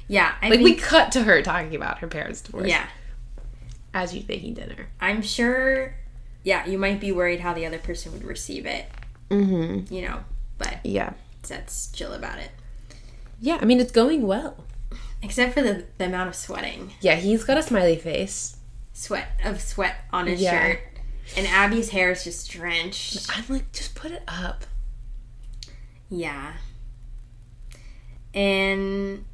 Yeah. We cut to her talking about her parents' divorce. Yeah. As you making dinner. I'm sure, yeah, you might be worried how the other person would receive it. Mm-hmm. You know. But yeah, that's chill about it. Yeah, I mean, it's going well. Except for the amount of sweating. Yeah, he's got a smiley face. Sweat on his shirt. And Abby's hair is just drenched. I'm like, just put it up. Yeah. And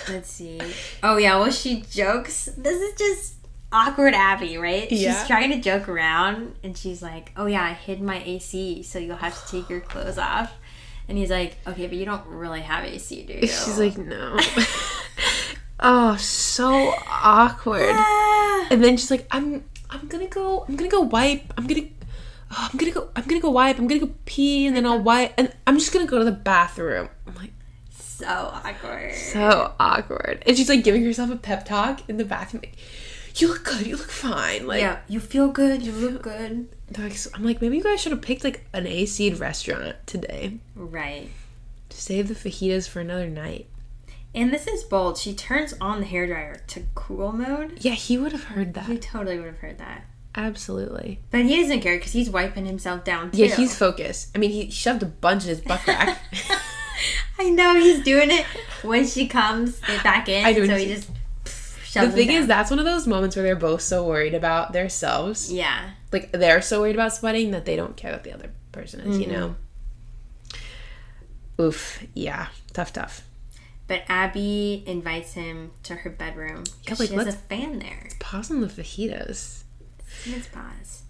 let's see. Oh, yeah, well, she jokes. This is just awkward Abbi, right? Yeah. She's trying to joke around. And she's like, oh, yeah, I hid my AC, so you'll have to take your clothes off. And he's like, okay, but you don't really have AC, do you? She's like, no. Oh, so awkward. And then she's like, I'm gonna go wipe. I'm gonna go wipe. I'm gonna go pee, and then I'll wipe, and I'm just gonna go to the bathroom. I'm like, so awkward. So awkward. And she's like giving herself a pep talk in the bathroom. Like, you look good. You look fine. Like, yeah, you feel good. You look good. I'm like, maybe you guys should have picked like an AC'd restaurant today. Right. To save the fajitas for another night. And this is bold. She turns on the hairdryer to cool mode. Yeah, he would have heard that. He totally would have heard that. Absolutely. But he doesn't care because he's wiping himself down too. Yeah, he's focused. I mean, he shoved a bunch in his butt crack. I know, he's doing it when she comes back in. I do. So he just shoves The thing is, that's one of those moments where they're both so worried about themselves. Yeah. Like, they're so worried about sweating that they don't care that the other person is, you know? Oof. Yeah. Tough. But Abbi invites him to her bedroom. Yeah, like, she has a fan there. Let's pause on the fajitas. Let's pause.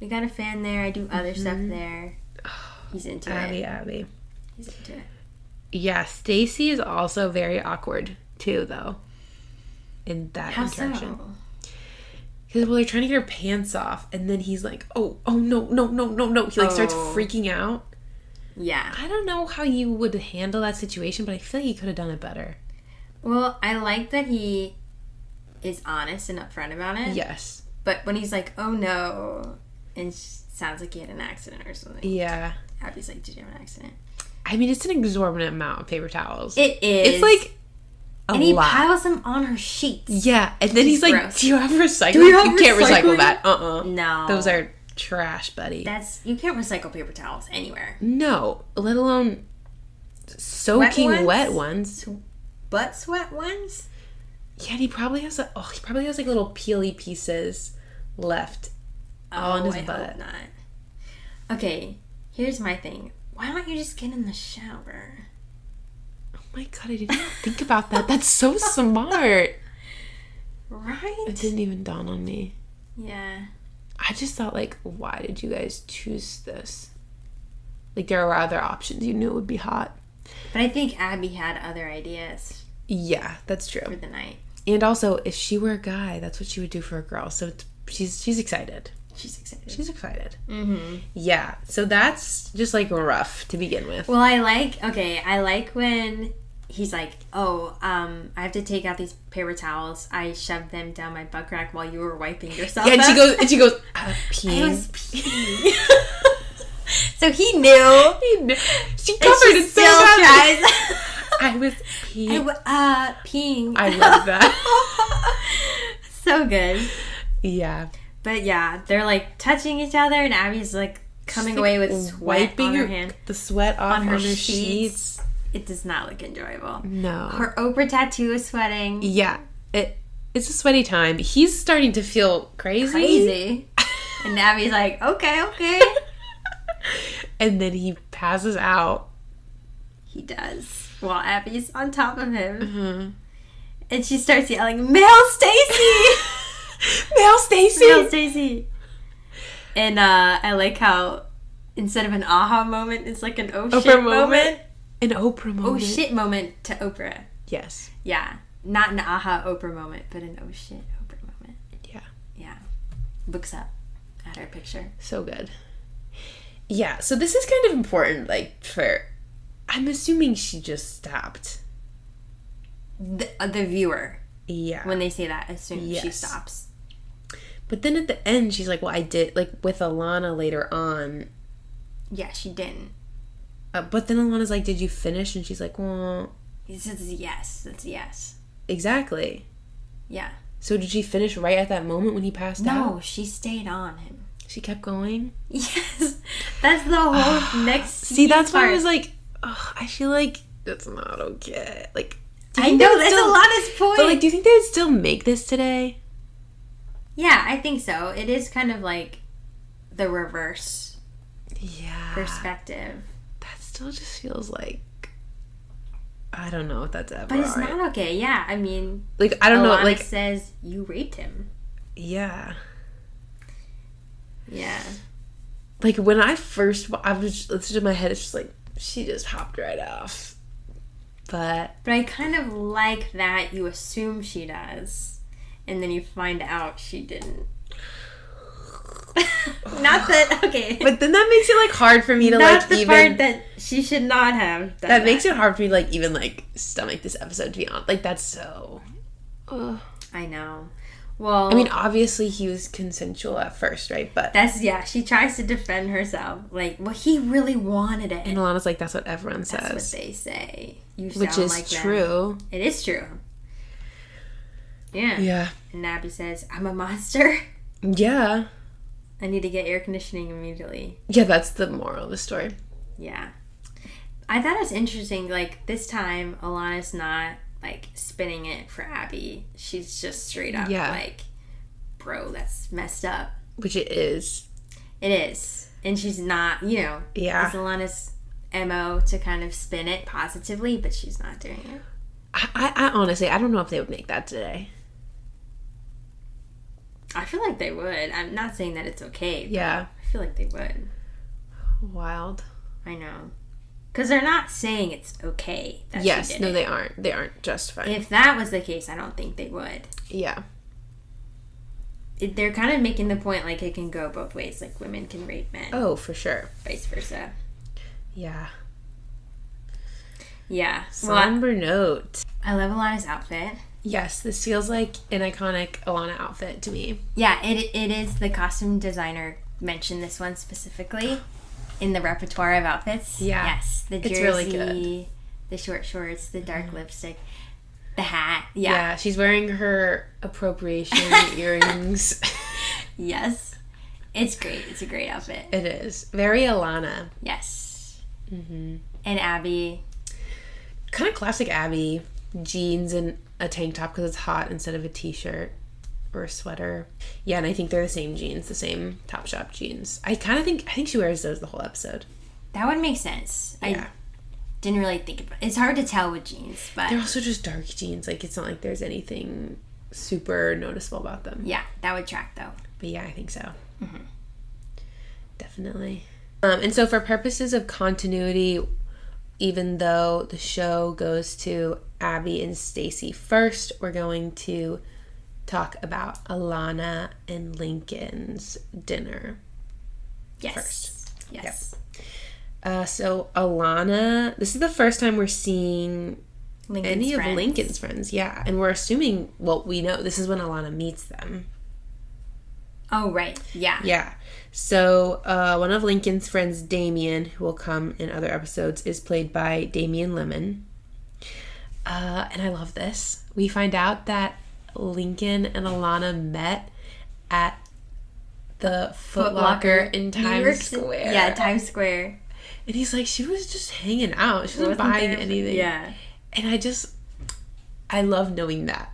We got a fan there. I do other stuff there. He's into it. Abbi. He's into it. Yeah, Stacy is also very awkward, too, though. In that interaction. So? Because, well, they're trying to get her pants off, and then he's like, oh, no. He, like, starts freaking out. Yeah. I don't know how you would handle that situation, but I feel like he could have done it better. Well, I like that he is honest and upfront about it. Yes. But when he's like, oh, no, and sounds like he had an accident or something. Yeah. Abby's like, did you have an accident? I mean, it's an exorbitant amount of paper towels. It is. It's like and he piles them on her sheets. Yeah, and then he's like, gross. do you have recycling? You can't recycle that. No. Those are trash, buddy. You can't recycle paper towels anywhere. No, let alone soaking wet ones. Butt sweat ones? Yeah, and he probably has like little peely pieces left all in his I butt. hope not. Okay, here's my thing. Why don't you just get in the shower? Oh my god, I didn't even think about that. That's so smart. Right? It didn't even dawn on me. Yeah. I just thought, like, why did you guys choose this? Like, there were other options. You knew it would be hot. But I think Abbi had other ideas Yeah, that's for true. the night. And also, if she were a guy, that's what she would do for a girl. So she's excited. She's excited. She's excited. Mm-hmm. Yeah, so that's just, like, rough to begin with. Well, I like when he's like, oh, I have to take out these paper towels. I shoved them down my butt crack while you were wiping yourself Yeah, and up. she goes, I was peeing. peeing. So he knew. She And covered she it so still badly. tries. I was peeing. Peeing. I love that. So good. Yeah. But yeah, they're like touching each other, and Abby's like coming away with sweat on her hand. The sweat off On her sheets. sheets. It does not look enjoyable. No. Her Oprah tattoo is sweating. Yeah. It's a sweaty time. He's starting to feel crazy. And Abby's like, okay. And then he passes out. He does. While Abby's on top of him. Mm-hmm. And she starts yelling, Mel Stacy! Mel Stacy! Mel Stacy! And I like how instead of an aha moment, it's like an oh Oprah shit moment. An Oprah moment. Oh shit moment to Oprah. Yes. Yeah. Not an aha Oprah moment, but an oh shit Oprah moment. Yeah. Yeah. Looks up at her picture. So good. Yeah, so this is kind of important, like, for... I'm assuming she just stopped. The viewer. Yeah. When they say that, assume she Yes. stops. But then at the end, she's like, well, I did, like, with Ilana later on. Yeah, she didn't. But then Ilana's like, did you finish? And she's like, well... He says yes. That's a yes. Exactly. Yeah. So did she finish right at that moment when he passed out? No, she stayed on him. She kept going? Yes. That's the whole next See, that's why I part. was like, oh, I feel like that's not okay. Like, I know, that's Ilana's point. But, like, do you think they would still make this today? Yeah, I think so. It is kind of like the reverse perspective. That still just feels like, I don't know if that's ever But it's right. not okay. Yeah, I mean, Like, I don't know. Ilana Like, says you raped him. yeah. Yeah. Like, when I first, I was just in my head, it's just like, she just hopped right off. But I kind of like that you assume she does, and then you find out she didn't. Not that, okay. But then that makes it, like, hard for me to, not like, the even... part that she should not have done that makes it hard for me to, like, even, like, stomach this episode, to be honest. Like, that's so... Ugh. I know. Well, I mean, obviously he was consensual at first, right? But she tries to defend herself. Like, well, he really wanted it. and Ilana's like, that's what everyone That's says. what they say. You Which sound is like them. true. It is true. Yeah. Yeah. And Abby says, I'm a monster. Yeah. I need to get air conditioning immediately. Yeah, that's the moral of the story. Yeah. I thought it was interesting. Like, this time, Ilana's not, like, spinning it for Abby. She's just straight up, like, bro, that's messed up. Which it is. It is. And she's not, you know. Yeah. It's Ilana's MO to kind of spin it positively, but she's not doing it. I honestly, I don't know if they would make that today. I feel like they would. I'm not saying that it's okay. Yeah. I feel like they would. Wild. I know. Because they're not saying it's okay that yes, she did no, it. they aren't. They aren't justified. If that was the case, I don't think they would. Yeah. They're kind of making the point like it can go both ways. Like women can rape men. Oh, for sure. Vice versa. Yeah. Yeah. Somber note. I love Ilana's outfit. Yes, this feels like an iconic Ilana outfit to me. Yeah, it is. The costume designer mentioned this one specifically in the repertoire of outfits. Yeah. Yes. The jersey, it's really good. The short shorts, the dark lipstick, the hat. Yeah. Yeah, she's wearing her appropriation earrings. Yes. It's great. It's a great outfit. It is. Very Ilana. Yes. Mm-hmm. And Abby. Kind of classic Abby. Jeans and a tank top because it's hot instead of a t-shirt. or a sweater. Yeah, and I think they're the same jeans, the same Topshop jeans. I think she wears those the whole episode. That would make sense. Yeah. I didn't really think about it. It's hard to tell with jeans, but... They're also just dark jeans. Like, it's not like there's anything super noticeable about them. Yeah, that would track, though. But yeah, I think so. Mm-hmm. Definitely. And so for purposes of continuity, even though the show goes to Abbi and Stacy first, we're going to talk about Ilana and Lincoln's dinner first. Yes. Yep. So Ilana, this is the first time we're seeing any of Lincoln's friends. Yeah. And we're assuming, well, we know this is when Ilana meets them. Oh, right. Yeah. Yeah. So one of Lincoln's friends, Damien, who will come in other episodes, is played by Damien Lemon. And I love this. We find out that Lincoln and Ilana met at the Foot Locker in Times Square. Yeah, Times Square. And he's like, she was just hanging out. She wasn't buying anything. Yeah. And I love knowing that.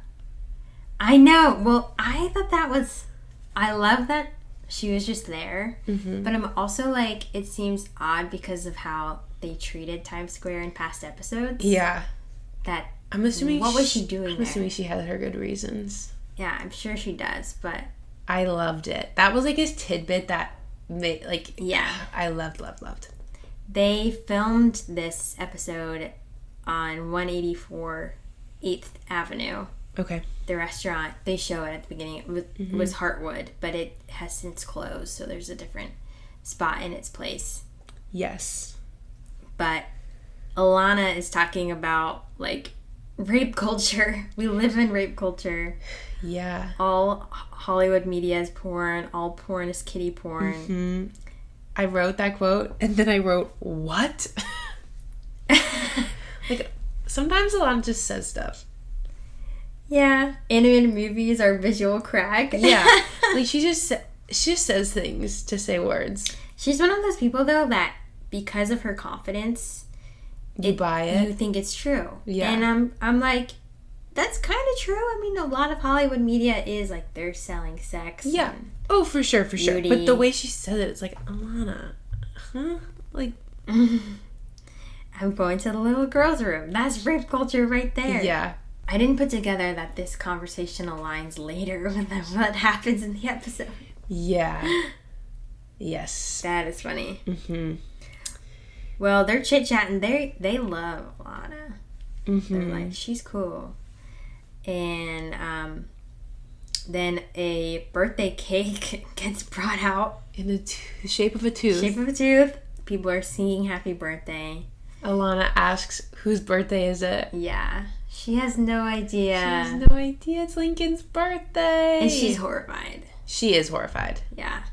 I know. Well, I thought I love that she was just there. Mm-hmm. But I'm also like, it seems odd because of how they treated Times Square in past episodes. Yeah. That I'm assuming what was she doing? I'm assuming she had her good reasons. Yeah, I'm sure she does, but I loved it. That was like a tidbit that made yeah. I loved. They filmed this episode on 184 8th Avenue. Okay. The restaurant, they show it at the beginning. It was Heartwood, but it has since closed, so there's a different spot in its place. Yes. But Ilana is talking about, like, rape culture. We live in rape culture. Yeah. All Hollywood media is porn. All porn is kiddie porn. Mm-hmm. I wrote that quote, and then I wrote, what? Like, sometimes Ilana just says stuff. Yeah. Animated movies are visual crack. Yeah. Like, she just says things to say words. She's one of those people, though, that because of her confidence... You buy it. You think it's true. Yeah. And I'm like, that's kind of true. I mean, a lot of Hollywood media is like, they're selling sex. Yeah. Oh, for sure. Beauty. But the way she said it, it's like, Ilana, huh? Like... I'm going to the little girl's room. That's rape culture right there. Yeah. I didn't put together that this conversation aligns later with what happens in the episode. Yeah. Yes. That is funny. Mm-hmm. Well, they're chit-chatting. They love Ilana. Mm-hmm. They're like, she's cool. And then a birthday cake gets brought out. In the shape of a tooth. Shape of a tooth. People are singing happy birthday. Ilana asks, whose birthday is it? Yeah. She has no idea. She has no idea it's Lincoln's birthday. And she's horrified. She is horrified. Yeah.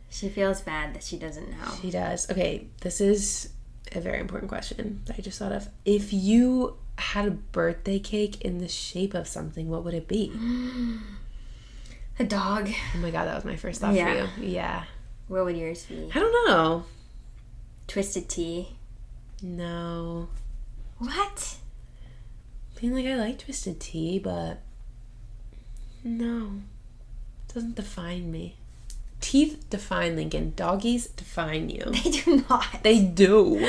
She feels bad that she doesn't know. She does. Okay, this is a very important question that I just thought of. If you had a birthday cake in the shape of something, what would it be? A dog. Oh my god, that was my first thought for you. Yeah. What would yours be? I don't know. Twisted tea. No. What? I mean, like, I like Twisted Tea, but no. It doesn't define me. Teeth define Lincoln. Doggies define you. They do not. They do.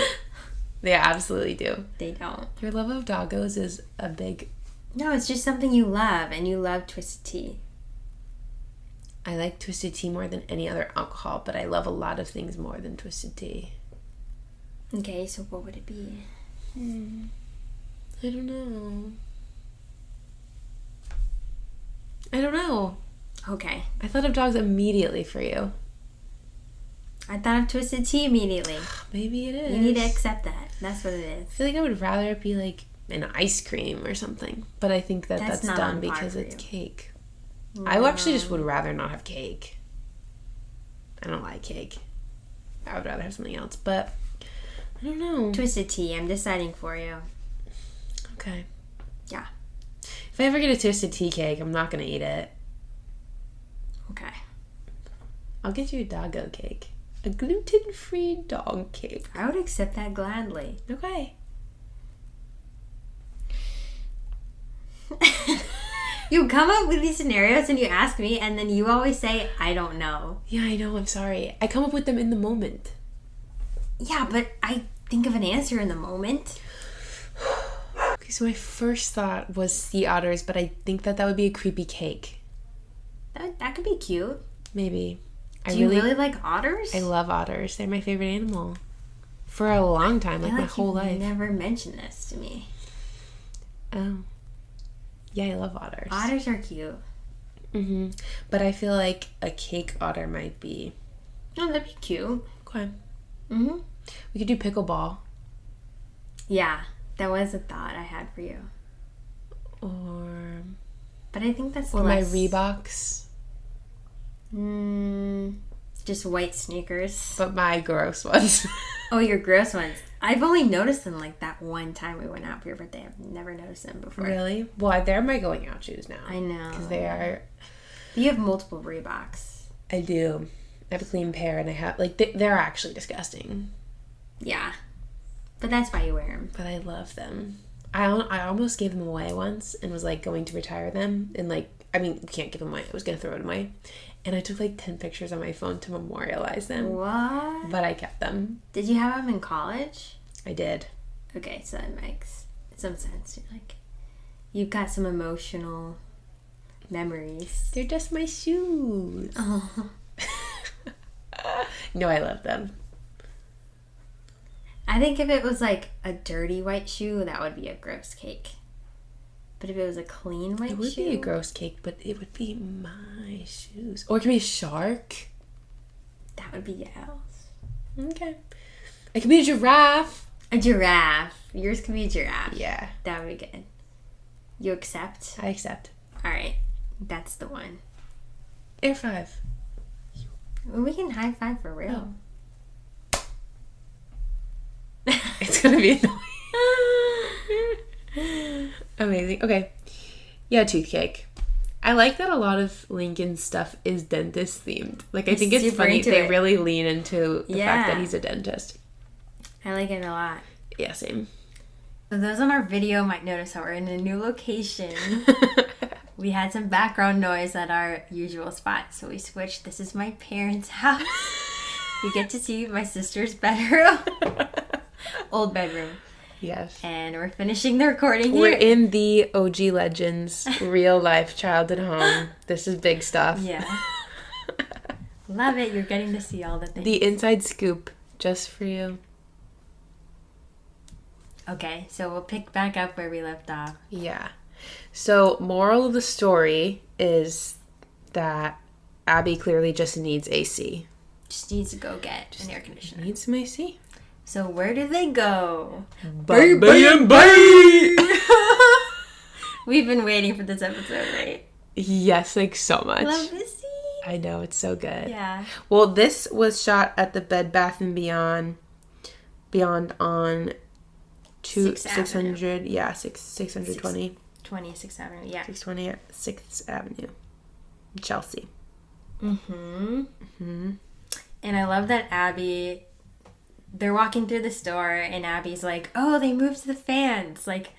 They absolutely do. They don't. Your love of doggos is a big... No, it's just something you love, and you love Twisted Tea. I like Twisted Tea more than any other alcohol, but I love a lot of things more than Twisted Tea. Okay, so what would it be? I don't know. Okay. I thought of dogs immediately for you. I thought of Twisted Tea immediately. Maybe it is. You need to accept that. That's what it is. I feel like I would rather it be like an ice cream or something. But I think that's not dumb on par because for it's you. Cake. No. I actually just would rather not have cake. I don't like cake. I would rather have something else. But I don't know. Twisted Tea. I'm deciding for you. Okay. Yeah. If I ever get a Twisted Tea cake, I'm not going to eat it. Okay. I'll get you a doggo cake. A gluten-free dog cake. I would accept that gladly. Okay. You come up with these scenarios and you ask me, and then you always say, I don't know. Yeah, I know. I'm sorry. I come up with them in the moment. Yeah, but I think of an answer in the moment. Okay, so my first thought was sea otters, but I think that would be a creepy cake. That could be cute. Maybe. Do you really like otters? I love otters. They're my favorite animal. For a long time, like my whole life. You never mentioned this to me. Oh. Yeah, I love otters. Otters are cute. Mm-hmm. But I feel like a cake otter might be... Oh, that'd be cute. Okay. Mm-hmm. We could do pickleball. Yeah, that was a thought I had for you. Or... But I think that's Or less... my Reeboks. Just white sneakers. But my gross ones. Oh, your gross ones. I've only noticed them like that one time we went out for your birthday. I've never noticed them before. Really? Well, they're my going out shoes now. I know. Because they are... You have multiple Reeboks. I do. I have a clean pair and I have... Like, they're actually disgusting. Yeah. But that's why you wear them. But I love them. I almost gave them away once and was, like, going to retire them. And, like... I mean, you can't give them away. I was going to throw them away. And I took, like, 10 pictures on my phone to memorialize them. What? But I kept them. Did you have them in college? I did. Okay, so that makes some sense. Like, you've got some emotional memories. They're just my shoes. Oh. No, I love them. I think if it was, like, a dirty white shoe, that would be a gross cake. But if it was a clean white shoe... It would be a gross cake, but it would be my shoes. Or it could be a shark. That would be yours. Okay. It could be a giraffe. A giraffe. Yours could be a giraffe. Yeah. That would be good. You accept? I accept. Alright. That's the one. Air 5. Well, we can high five for real. Oh. It's gonna be annoying. Amazing. Okay. Yeah, toothcake. I like that a lot of Lincoln's stuff is dentist themed. Like, I think it's funny. They really lean into the fact that he's a dentist. I like it a lot. Yeah, same. So those on our video might notice how we're in a new location. We had some background noise at our usual spot, so we switched. This is my parents' house. You get to see my sister's bedroom. Old bedroom. Yes. And we're finishing the recording here. We're in the OG Legends real life childhood home. This is big stuff. Yeah. Love it. You're getting to see all the things. The inside scoop, just for you. Okay, so we'll pick back up where we left off. Yeah. So, moral of the story is that Abbi clearly just needs AC. Just needs to go get an air conditioner. Needs some AC. So where do they go? Bye and bye! We've been waiting for this episode, right? Yes, like so much. Love this scene. I know, it's so good. Yeah. Well, this was shot at the Bed Bath & Beyond on 600, yeah, 620. 26th Avenue, yeah. 620 at 6th Avenue, Chelsea. Mm-hmm. And I love that Abbi, they're walking through the store and Abby's like, oh, they moved the fans. Like,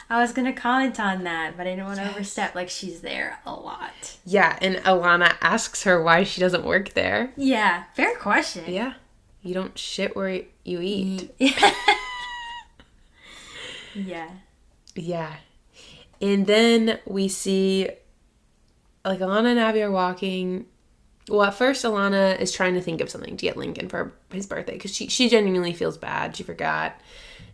I was going to comment on that, but I didn't want to overstep. Like, she's there a lot. Yeah, and Ilana asks her why she doesn't work there. Yeah, fair question. Yeah. You don't shit where you eat. Yeah. Yeah. And then we see, like, Ilana and Abbi are walking. Well, at first, Ilana is trying to think of something to get Lincoln for his birthday because she genuinely feels bad. She forgot.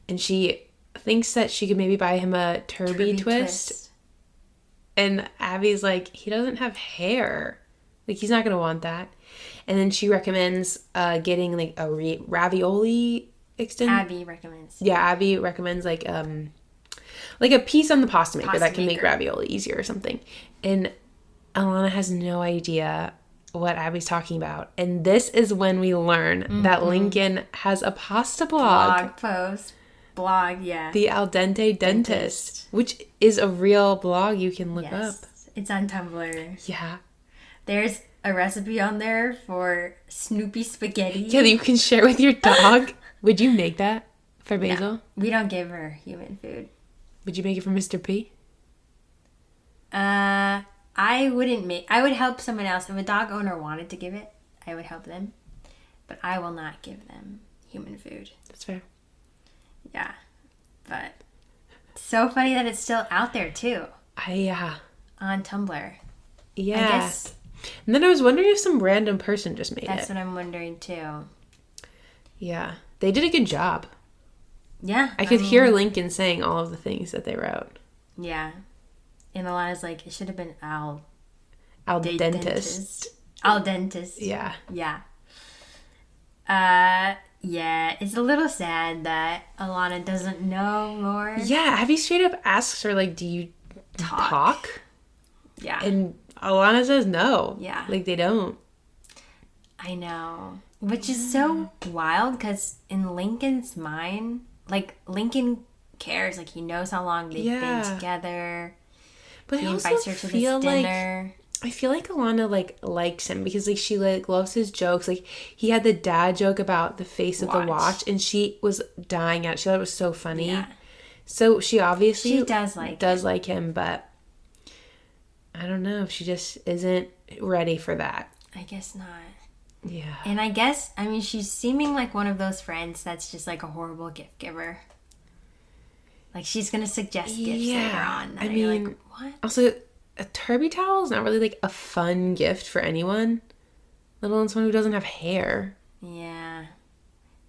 And she thinks that she could maybe buy him a Turby twist. And Abby's like, he doesn't have hair. Like, he's not going to want that. And then she recommends getting, like, a ravioli extend. Abbi recommends. Yeah, Abbi recommends, like a piece on the pasta maker that can make ravioli easier or something. And Ilana has no idea what Abby's talking about. And this is when we learn that Lincoln has a pasta blog. Blog, yeah. The Al Dente Dentist, which is a real blog you can look up. It's on Tumblr. Yeah. There's a recipe on there for Snoopy spaghetti. Yeah, that you can share with your dog. Would you make that for Basil? No, we don't give her human food. Would you make it for Mr. P? I would help someone else. If a dog owner wanted to give it, I would help them. But I will not give them human food. That's fair. Yeah. But so funny that it's still out there too. Yeah. On Tumblr. Yeah. I guess. And then I was wondering if some random person just made That's it. what I'm wondering too. Yeah. They did a good job. Yeah. I could hear Lincoln saying all of the things that they wrote. Yeah. And Ilana's like, it should have been Al Dentist. Al Dentist. Yeah. Yeah. Yeah, it's a little sad that Ilana doesn't know more. Yeah, Abby straight up asks her, like, do you talk? Yeah. And Ilana says no. Yeah. Like, they don't. I know. Which is so wild because in Lincoln's mind, like, Lincoln cares. Like, he knows how long they've been together. But he I also invites her to feel this dinner. I feel like Ilana, like, likes him because, like, she, like, loves his jokes. Like, he had the dad joke about the face of the watch, and she was dying at it. She thought it was so funny. Yeah. So she obviously does like him, but I don't know if she just isn't ready for that. I guess not. Yeah. And I guess, I mean, she's seeming like one of those friends that's just, like, a horrible gift giver. Like, she's going to suggest gifts later on. I mean, you're like, what? Also, a Turby towel is not really, like, a fun gift for anyone, let alone someone who doesn't have hair. Yeah.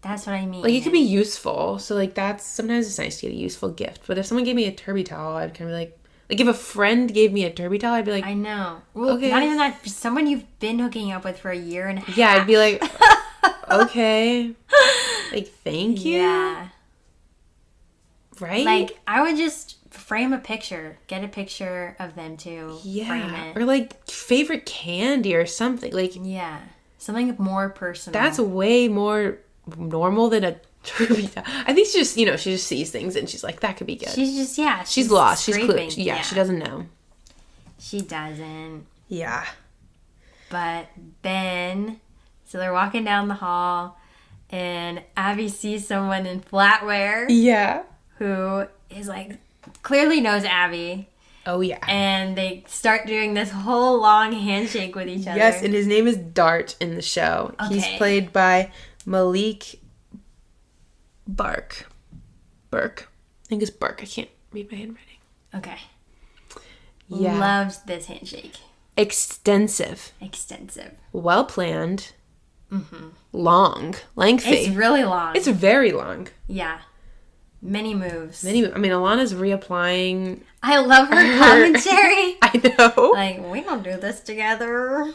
That's what I mean. Like, it could be useful. So, like, sometimes it's nice to get a useful gift. But if someone gave me a Turby towel, I'd kind of be like, if a friend gave me a Turby towel, I'd be like, I know. Well, okay. Not even that. Someone you've been hooking up with for a year and a half. Yeah, I'd be like, okay. Like, thank you. Yeah. Right? Like, I would just frame a picture. Get a picture of them too. Yeah. Frame it. Or, like, favorite candy or something. Like, yeah. Something more personal. That's way more normal than a Turby towel. I think she just sees things and she's like, that could be good. She's just, yeah. She's lost. Scraping. She's clueless. Yeah, she doesn't know. She doesn't. Yeah. But then, so they're walking down the hall and Abby sees someone in flatwear. Yeah. Who is like, clearly knows Abby. Oh, yeah. And they start doing this whole long handshake with each other. Yes, and his name is Dart in the show. Okay. He's played by Malik Burke. I think it's Burke. I can't read my handwriting. Okay. Yeah. Loves this handshake. Extensive. Well planned. Mm-hmm. Lengthy. It's really long. It's very long. Yeah. Many moves. I mean, Ilana's reapplying. I love her commentary. I know. Like, we don't do this together.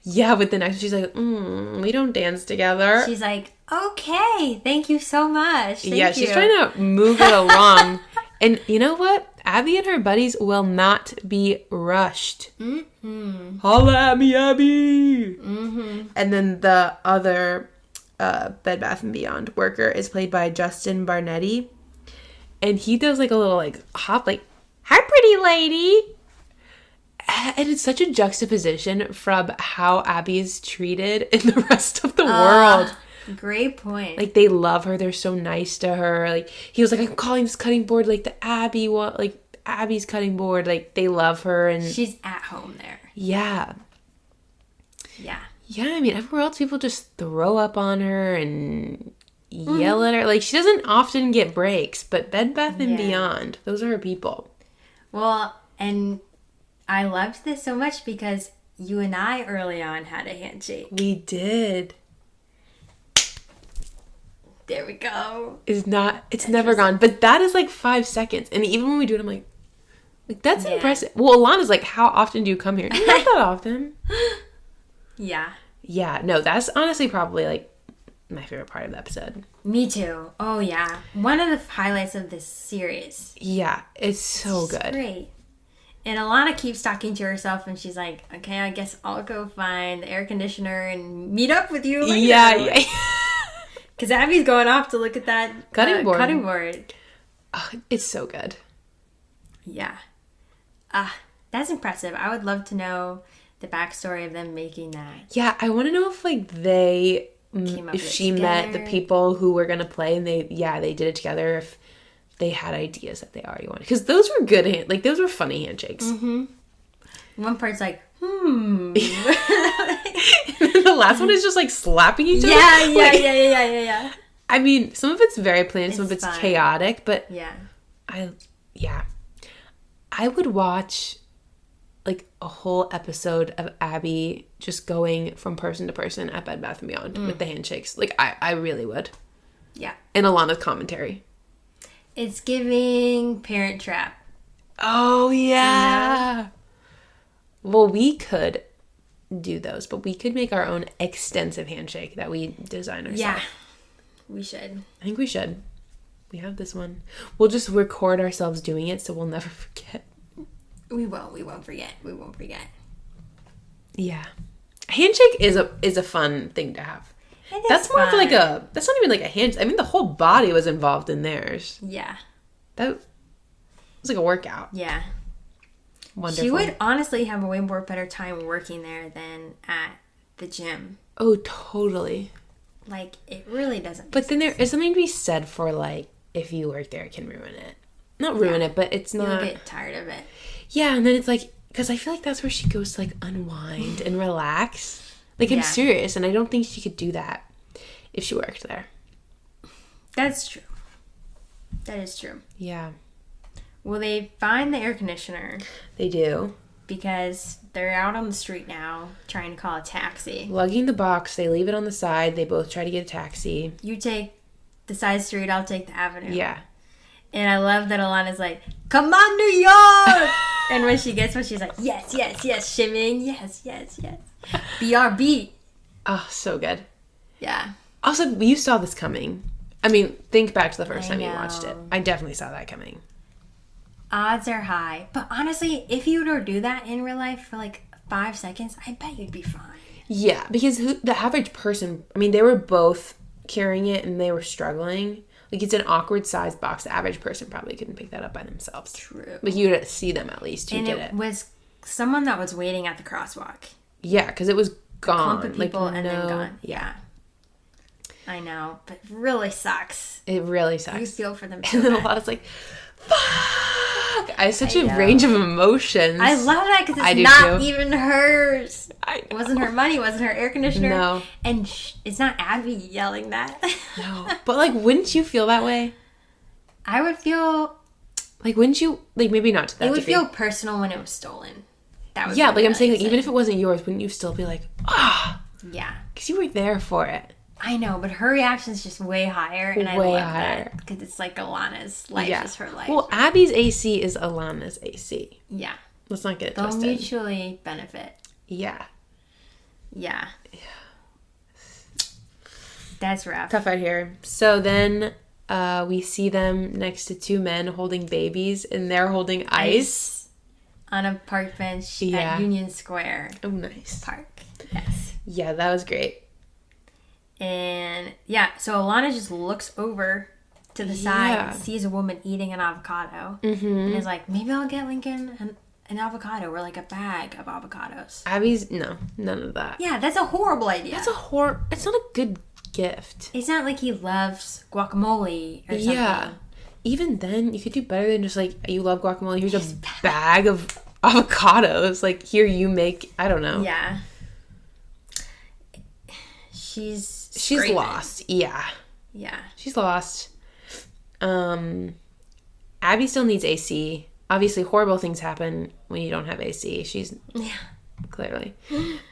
Yeah, but the next she's like, we don't dance together. She's like, okay, thank you so much. Thank you. She's trying to move it along. And you know what? Abby and her buddies will not be rushed. Mm-hmm. Holla at me, Abby! Mm-hmm. And then the other Bed Bath & Beyond worker is played by Justin Barnetti. And he does like a little like hop, like, hi, pretty lady. And it's such a juxtaposition from how Abby is treated in the rest of the world. Great point. Like, they love her. They're so nice to her. Like, he was like, I'm calling this cutting board like the Abby one, like Abby's cutting board. Like, they love her. And she's at home there. Yeah. Yeah. Yeah, I mean, everywhere else, people just throw up on her and yell at her. Like, she doesn't often get breaks, but Bed Bath & Beyond, those are her people. Well, and I loved this so much because you and I early on had a handshake. We did. There we go. It's never gone. But that is like 5 seconds. And even when we do it, I'm like that's impressive. Well, Ilana's like, how often do you come here? Not that often. Yeah. Yeah, no, that's honestly probably like my favorite part of the episode. Me too. Oh, yeah. One of the highlights of this series. Yeah, it's so good. Great. And Ilana keeps talking to herself and she's like, okay, I guess I'll go find the air conditioner and meet up with you later. Yeah. Because Abby's going off to look at that cutting board. Oh, it's so good. Yeah. That's impressive. I would love to know the backstory of them making that. Yeah, I want to know if like if she met the people who were going to play and they did it together, if they had ideas that they already wanted. Because those were good, those were funny handshakes. Mm-hmm. One part's like, The last one is just like slapping each other. Yeah. I mean, some of it's very plain, some of it's fun. chaotic, but Yeah. I would watch like a whole episode of Abby just going from person to person at Bed Bath & Beyond with the handshakes. Like, I really would. Yeah. And Ilana's commentary. It's giving Parent Trap. Oh, yeah. Well, we could do those, but we could make our own extensive handshake that we design ourselves. Yeah. We should. I think we should. We have this one. We'll just record ourselves doing it so we'll never forget. We won't forget. Yeah. Handshake is a fun thing to have. That's more of like that's not even like a hand. I mean, the whole body was involved in theirs. Yeah. That was like a workout. Yeah. Wonderful. She would honestly have a way more better time working there than at the gym. Oh, totally. Like, it really doesn't. But then there is something to be said for like, if you work there, it can ruin it. Not ruin it, but it's not. You'll get tired of it. Yeah, and then it's like, because I feel like that's where she goes to like unwind and relax. Like, I'm serious, and I don't think she could do that if she worked there. That's true. That is true. Yeah. Well, they find the air conditioner. They do. Because they're out on the street now trying to call a taxi. Lugging the box, they leave it on the side. They both try to get a taxi. You take the side street, I'll take the avenue. Yeah. And I love that Ilana's like, come on, New York! And when she gets one, she's like, yes, shimmying, yes. BRB. Oh, so good. Yeah. Also, you saw this coming. I mean, think back to the first time you know. watched it. I definitely saw that coming. Odds are high. But honestly, if you were to do that in real life for like 5 seconds, I bet you'd be fine. Yeah, because the average person, I mean, they were both carrying it and they were struggling. Like, it's an awkward sized box. The average person probably couldn't pick that up by themselves. True. Like, you'd see them at least to and get it was someone that was waiting at the crosswalk. Yeah, because it was gone. Clump of people like, and then gone. Yeah. I know, but it really sucks. It really sucks. You feel for them so And then bad. a lot of like, fuck! I have such a range of emotions. I love that because it's not even hers. It wasn't her money. It wasn't her air conditioner. No. And it's not Abby yelling that. No. But like, wouldn't you feel that way? I would feel... Like, wouldn't you... Like, maybe not to that degree. It would degree. feel personal when it was stolen. That was yeah, like I'm saying, like, even if it wasn't yours, wouldn't you still be like, Yeah. Because you were there for it. I know, but her reaction is just way higher, and I love that because it's like Ilana's life is her life. Well, Abby's AC is Ilana's AC. Yeah. Let's not get it They'll twisted. mutually benefit. Yeah. Yeah. That's rough. Tough out here. So then we see them next to two men holding babies, and they're holding ice. On a park bench at Union Square. Oh, nice. Park. Yes. Yeah, that was great. And so Ilana just looks over to the side and sees a woman eating an avocado. Mm-hmm. And is like, maybe I'll get Lincoln an avocado or like a bag of avocados. Abby's, no, none of that. Yeah, that's a horrible idea. It's not a good gift. It's not like he loves guacamole or something. Yeah. Even then, you could do better than just like, you love guacamole, here's a bag of avocados. Like, here you make, I don't know. Yeah. She's lost. Yeah. Yeah. She's lost. Abby still needs AC. Obviously, horrible things happen when you don't have AC. She's clearly.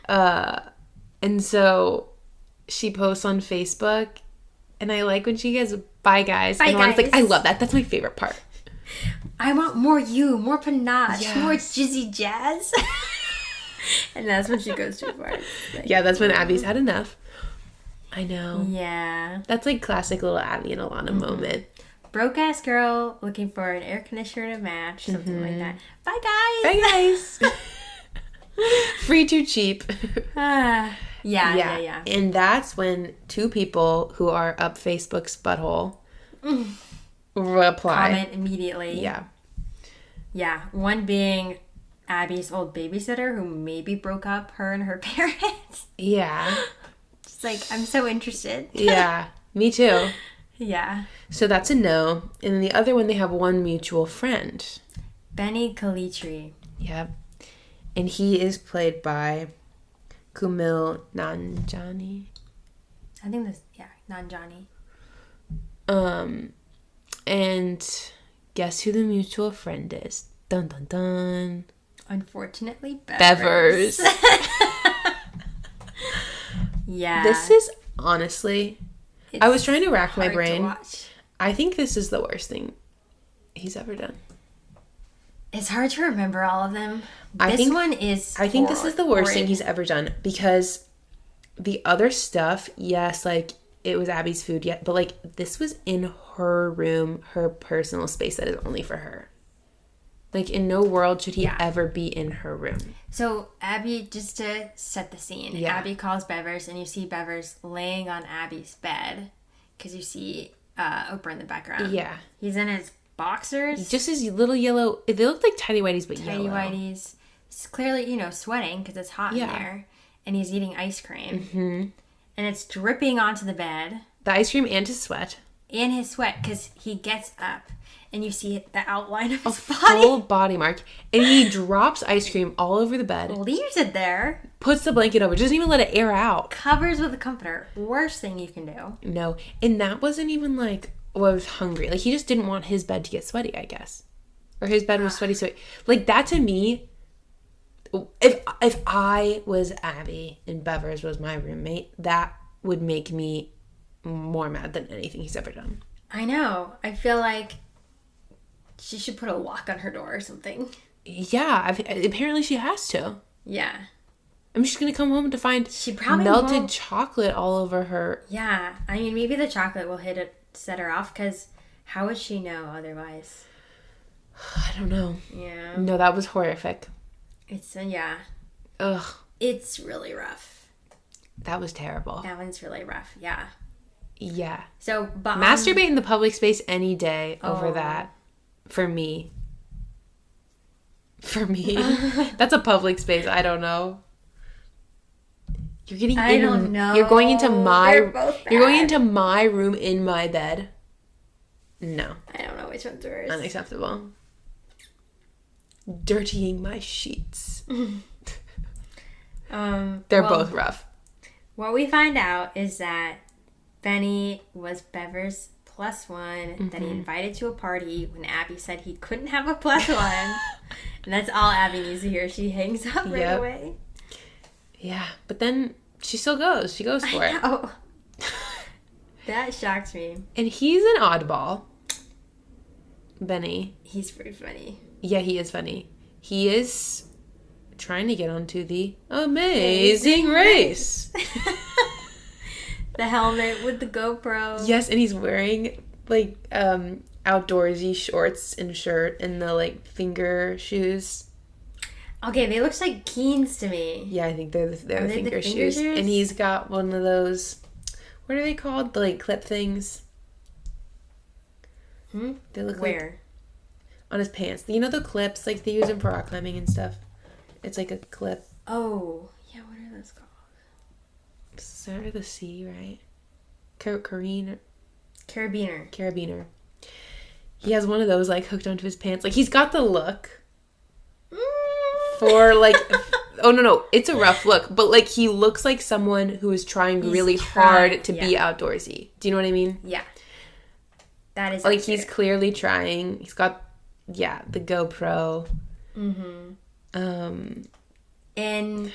And so she posts on Facebook, and I like when she goes, "Bye guys." Bye, and guys. Like, I love that. That's my favorite part. I want more more panache, more jizzy jazz. And that's when she goes too far. Like, that's when Abby's had enough. I know. Yeah. That's like classic little Abby and Ilana moment. Broke ass girl looking for an air conditioner to match, something like that. Bye guys. Bye guys. Free too cheap. Yeah. And that's when two people who are up Facebook's butthole reply. Comment immediately. Yeah. Yeah. One being Abby's old babysitter who maybe broke up her and her parents. Yeah. It's like, I'm so interested. Yeah. Me too. Yeah. So that's a no. And then the other one, they have one mutual friend. Benny Calitri. Yep. And he is played by Kumail Nanjiani. I think this, Nanjiani. And guess who the mutual friend is? Dun dun dun. Unfortunately, Bevers. Yeah. This is honestly, I was trying to rack my brain. Watch. I think this is the worst thing he's ever done. It's hard to remember all of them. I think this is the worst thing he's ever done, because the other stuff, yes, like it was Abby's food, yet, but like this was in her room, her personal space that is only for her. Like in no world should he ever be in her room. So Abby, just to set the scene, Abby calls Bevers, and you see Bevers laying on Abby's bed because you see Oprah in the background. Yeah, he's in his boxers, just his little yellow. They look like tidy whities, but tidy yellow. Whities. He's clearly, sweating because it's hot in there, and he's eating ice cream, and it's dripping onto the bed. The ice cream and his sweat. And his sweat, because he gets up, and you see the outline of his body. full body mark, and he drops ice cream all over the bed. Leaves it there. Puts the blanket over. Doesn't even let it air out. Covers with a comforter. Worst thing you can do. No, and that wasn't even like, I was hungry. Like, he just didn't want his bed to get sweaty, I guess. Or his bed was sweaty, so... Like, that to me... If I was Abby and Bevers was my roommate, that would make me more mad than anything he's ever done. I know. I feel like she should put a lock on her door or something. Yeah, apparently she has to. Yeah. I'm just going to come home to find she probably melted chocolate all over her. Yeah. I mean, maybe the chocolate will set her off, because how would she know otherwise? I don't know. Yeah. No, that was horrific. It's, yeah. Ugh. It's really rough. That was terrible. That one's really rough, yeah. Yeah. So, but... Masturbate in the public space any day over that. For me. That's a public space. I don't know. I don't know. You're going into my... They're both bad. You're going into my room in my bed. No. I don't know which one's worse. Unacceptable. Dirtying my sheets. They're both rough. What we find out is that Benny was Bevers' plus one that he invited to a party when Abby said he couldn't have a plus one. And that's all Abby needs to hear. She hangs up right away. Yeah, but then she still goes. She goes for it. Oh, that shocked me. And he's an oddball. Benny. He's pretty funny. Yeah, he is funny. He is trying to get onto the Amazing Race. The helmet with the GoPro. Yes, and he's wearing like outdoorsy shorts and shirt and the like finger shoes. Okay, they look like Keens to me. Yeah, I think they're the finger shoes. And he's got one of those, what are they called? The like clip things. They look where? On his pants. You know the clips, like they use them for rock climbing and stuff. It's like a clip. Oh, yeah, what are those called? Start with a C, right? Carabiner. He has one of those like hooked onto his pants. Like he's got the look for like oh no, it's a rough look, but like he looks like someone who is trying really hard to be outdoorsy. Do you know what I mean? Yeah. That is like accurate. He's clearly trying. He's got the GoPro. And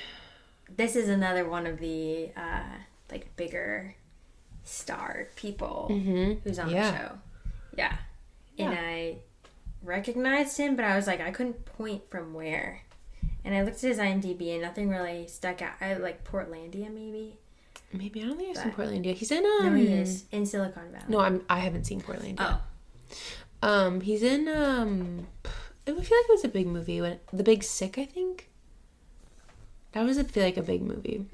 this is another one of the like bigger star people who's on the show. Yeah. And I recognized him, but I was like, I couldn't point from where. And I looked at his IMDb and nothing really stuck out. I like Portlandia, maybe. I don't think I've seen Portlandia. He's in No, he is in Silicon Valley. No, I haven't seen Portlandia. Oh. He's in I feel like it was a big movie when The Big Sick, I think. That was I feel like a big movie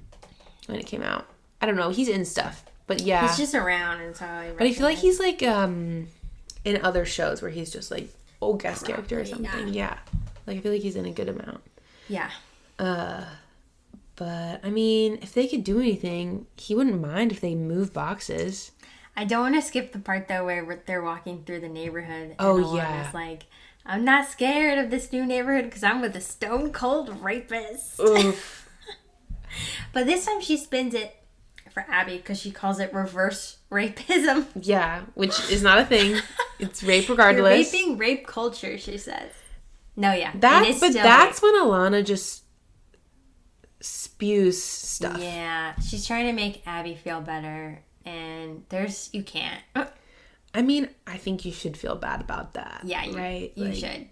when it came out. I don't know. He's in stuff, but yeah. He's just around, and so But I feel like he's like in other shows where he's just like guest character or something. Yeah. Like I feel like he's in a good amount. Yeah. But I mean, if they could do anything, he wouldn't mind if they move boxes. I don't want to skip the part though where they're walking through the neighborhood. And Ilana's like, I'm not scared of this new neighborhood because I'm with a stone cold rapist. Oof. But this time she spins it for Abbi because she calls it reverse rapism. Yeah, which is not a thing. It's rape regardless. You're raping rape culture, she says. No, yeah. That's when Ilana just spews stuff. Yeah, she's trying to make Abbi feel better, and you can't. I mean, I think you should feel bad about that. Yeah, you should.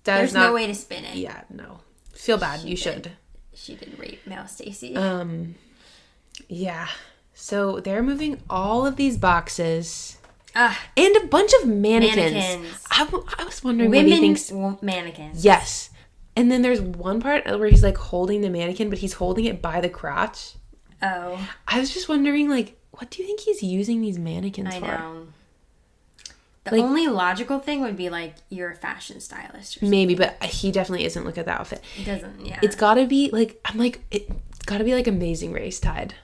There's no way to spin it. Yeah, no. Feel bad. You should. She did rape Mel Stacy. Yeah. So they're moving all of these boxes. And a bunch of mannequins. I was wondering what he thinks. Mannequins. Yes. And then there's one part where he's like holding the mannequin, but he's holding it by the crotch. Oh. I was just wondering, like, what do you think he's using these mannequins for? I know. The only logical thing would be like you're a fashion stylist or something. Maybe, but he definitely isn't. Look at that outfit. He doesn't, yeah. It's gotta be like, it's gotta be like Amazing Race tied,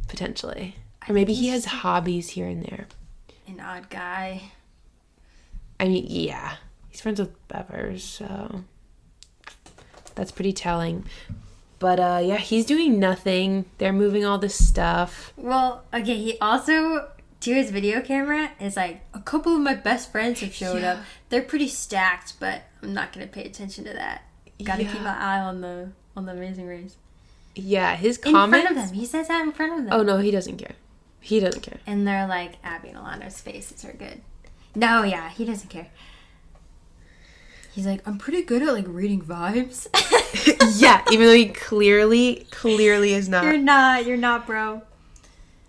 potentially. Or maybe he has hobbies here and there. An odd guy. I mean, yeah. He's friends with Bevers, so that's pretty telling. But yeah, he's doing nothing. They're moving all this stuff. Well, okay, he also, to his video camera, is like, a couple of my best friends have showed up. They're pretty stacked, but I'm not going to pay attention to that. Gotta keep my eye on the Amazing Race. Yeah, his comments. In front of them. He says that in front of them. Oh, no, he doesn't care. He doesn't care. And they're like, Abbi and Ilana's faces are good. No, yeah, he doesn't care. He's like, I'm pretty good at, like, reading vibes. Yeah, even though he clearly is not. You're not, bro.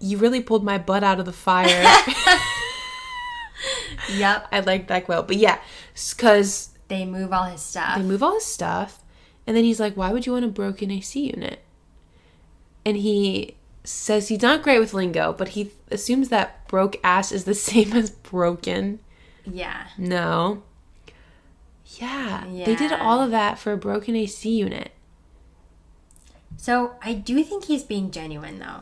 You really pulled my butt out of the fire. Yep. I like that quote. But yeah, because they move all his stuff. And then he's like, why would you want a broken AC unit? And he says he's not great with lingo, but he assumes that broke ass is the same as broken. Yeah. No. Yeah. They did all of that for a broken AC unit. So I do think he's being genuine, though.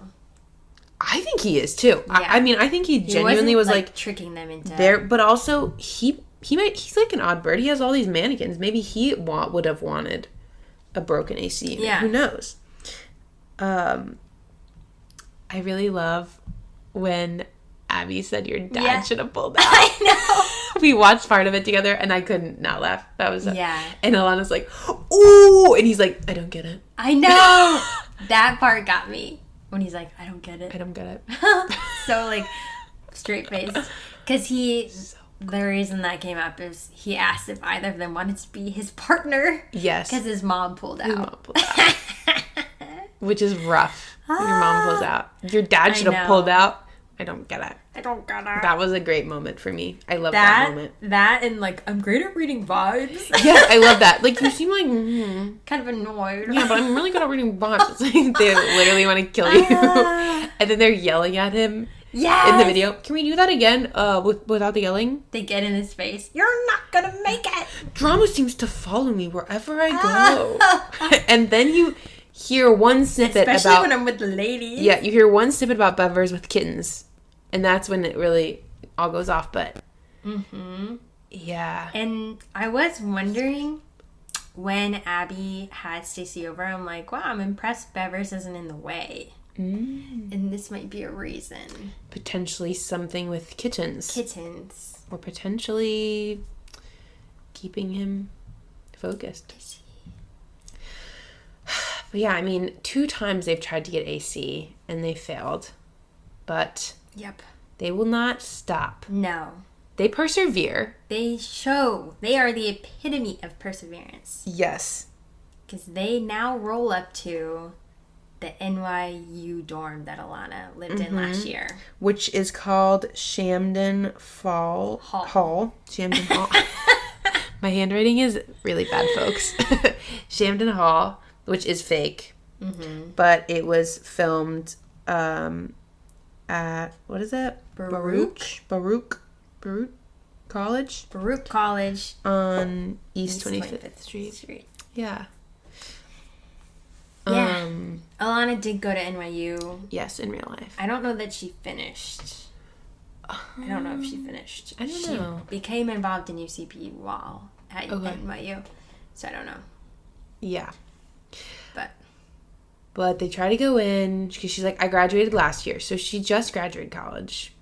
I think he is too. Yeah. I mean, I think he genuinely was like tricking them into there, but also he's like an odd bird. He has all these mannequins. Maybe he would have wanted a broken AC unit. Yeah. Who knows? I really love when Abbi said your dad should have pulled out. I know. We watched part of it together, and I couldn't not laugh. That was And Ilana's like, "Ooh," and he's like, "I don't get it." I know. That part got me when he's like, "I don't get it." I don't get it. So like straight faced, because the reason that came up is he asked if either of them wanted to be his partner. Yes. Because his mom pulled out. Which is rough. Your mom pulls out. Your dad should have pulled out. I don't get it. I don't get it. That was a great moment for me. I love that moment. That and like, I'm great at reading vibes. Yeah, I love that. Like, you seem like kind of annoyed. Yeah, but I'm really good at reading vibes. It's like they literally want to kill you. And then they're yelling at him. Yes! In the video. Can we do that again without the yelling? They get in his face. You're not gonna make it. Drama seems to follow me wherever I go. And then you hear one snippet Especially when I'm with the ladies. Yeah, you hear one snippet about Bevers with kittens. And that's when it really all goes off. But, yeah. And I was wondering when Abbi had Stacy over, I'm like, wow, I'm impressed Bevers isn't in the way. And this might be a reason. Potentially something with kittens. Or potentially keeping him focused. But yeah, I mean, 2 times they've tried to get AC and they failed. But they will not stop. No. They persevere. They are the epitome of perseverance. Yes. Because they now roll up to the NYU dorm that Ilana lived in last year. Which is called Shamden Hall. Shamden Hall. My handwriting is really bad, folks. Shamden Hall, which is fake. But it was filmed at, what is it? Baruch College? Baruch College. On East 25th Street. Yeah. Yeah. Ilana did go to NYU. Yes, in real life. I don't know that she finished. I don't know if she finished. I don't know. She became involved in UCP while at Okay. NYU. So I don't know. Yeah. But they try to go in because she's like, I graduated last year. So she just graduated college.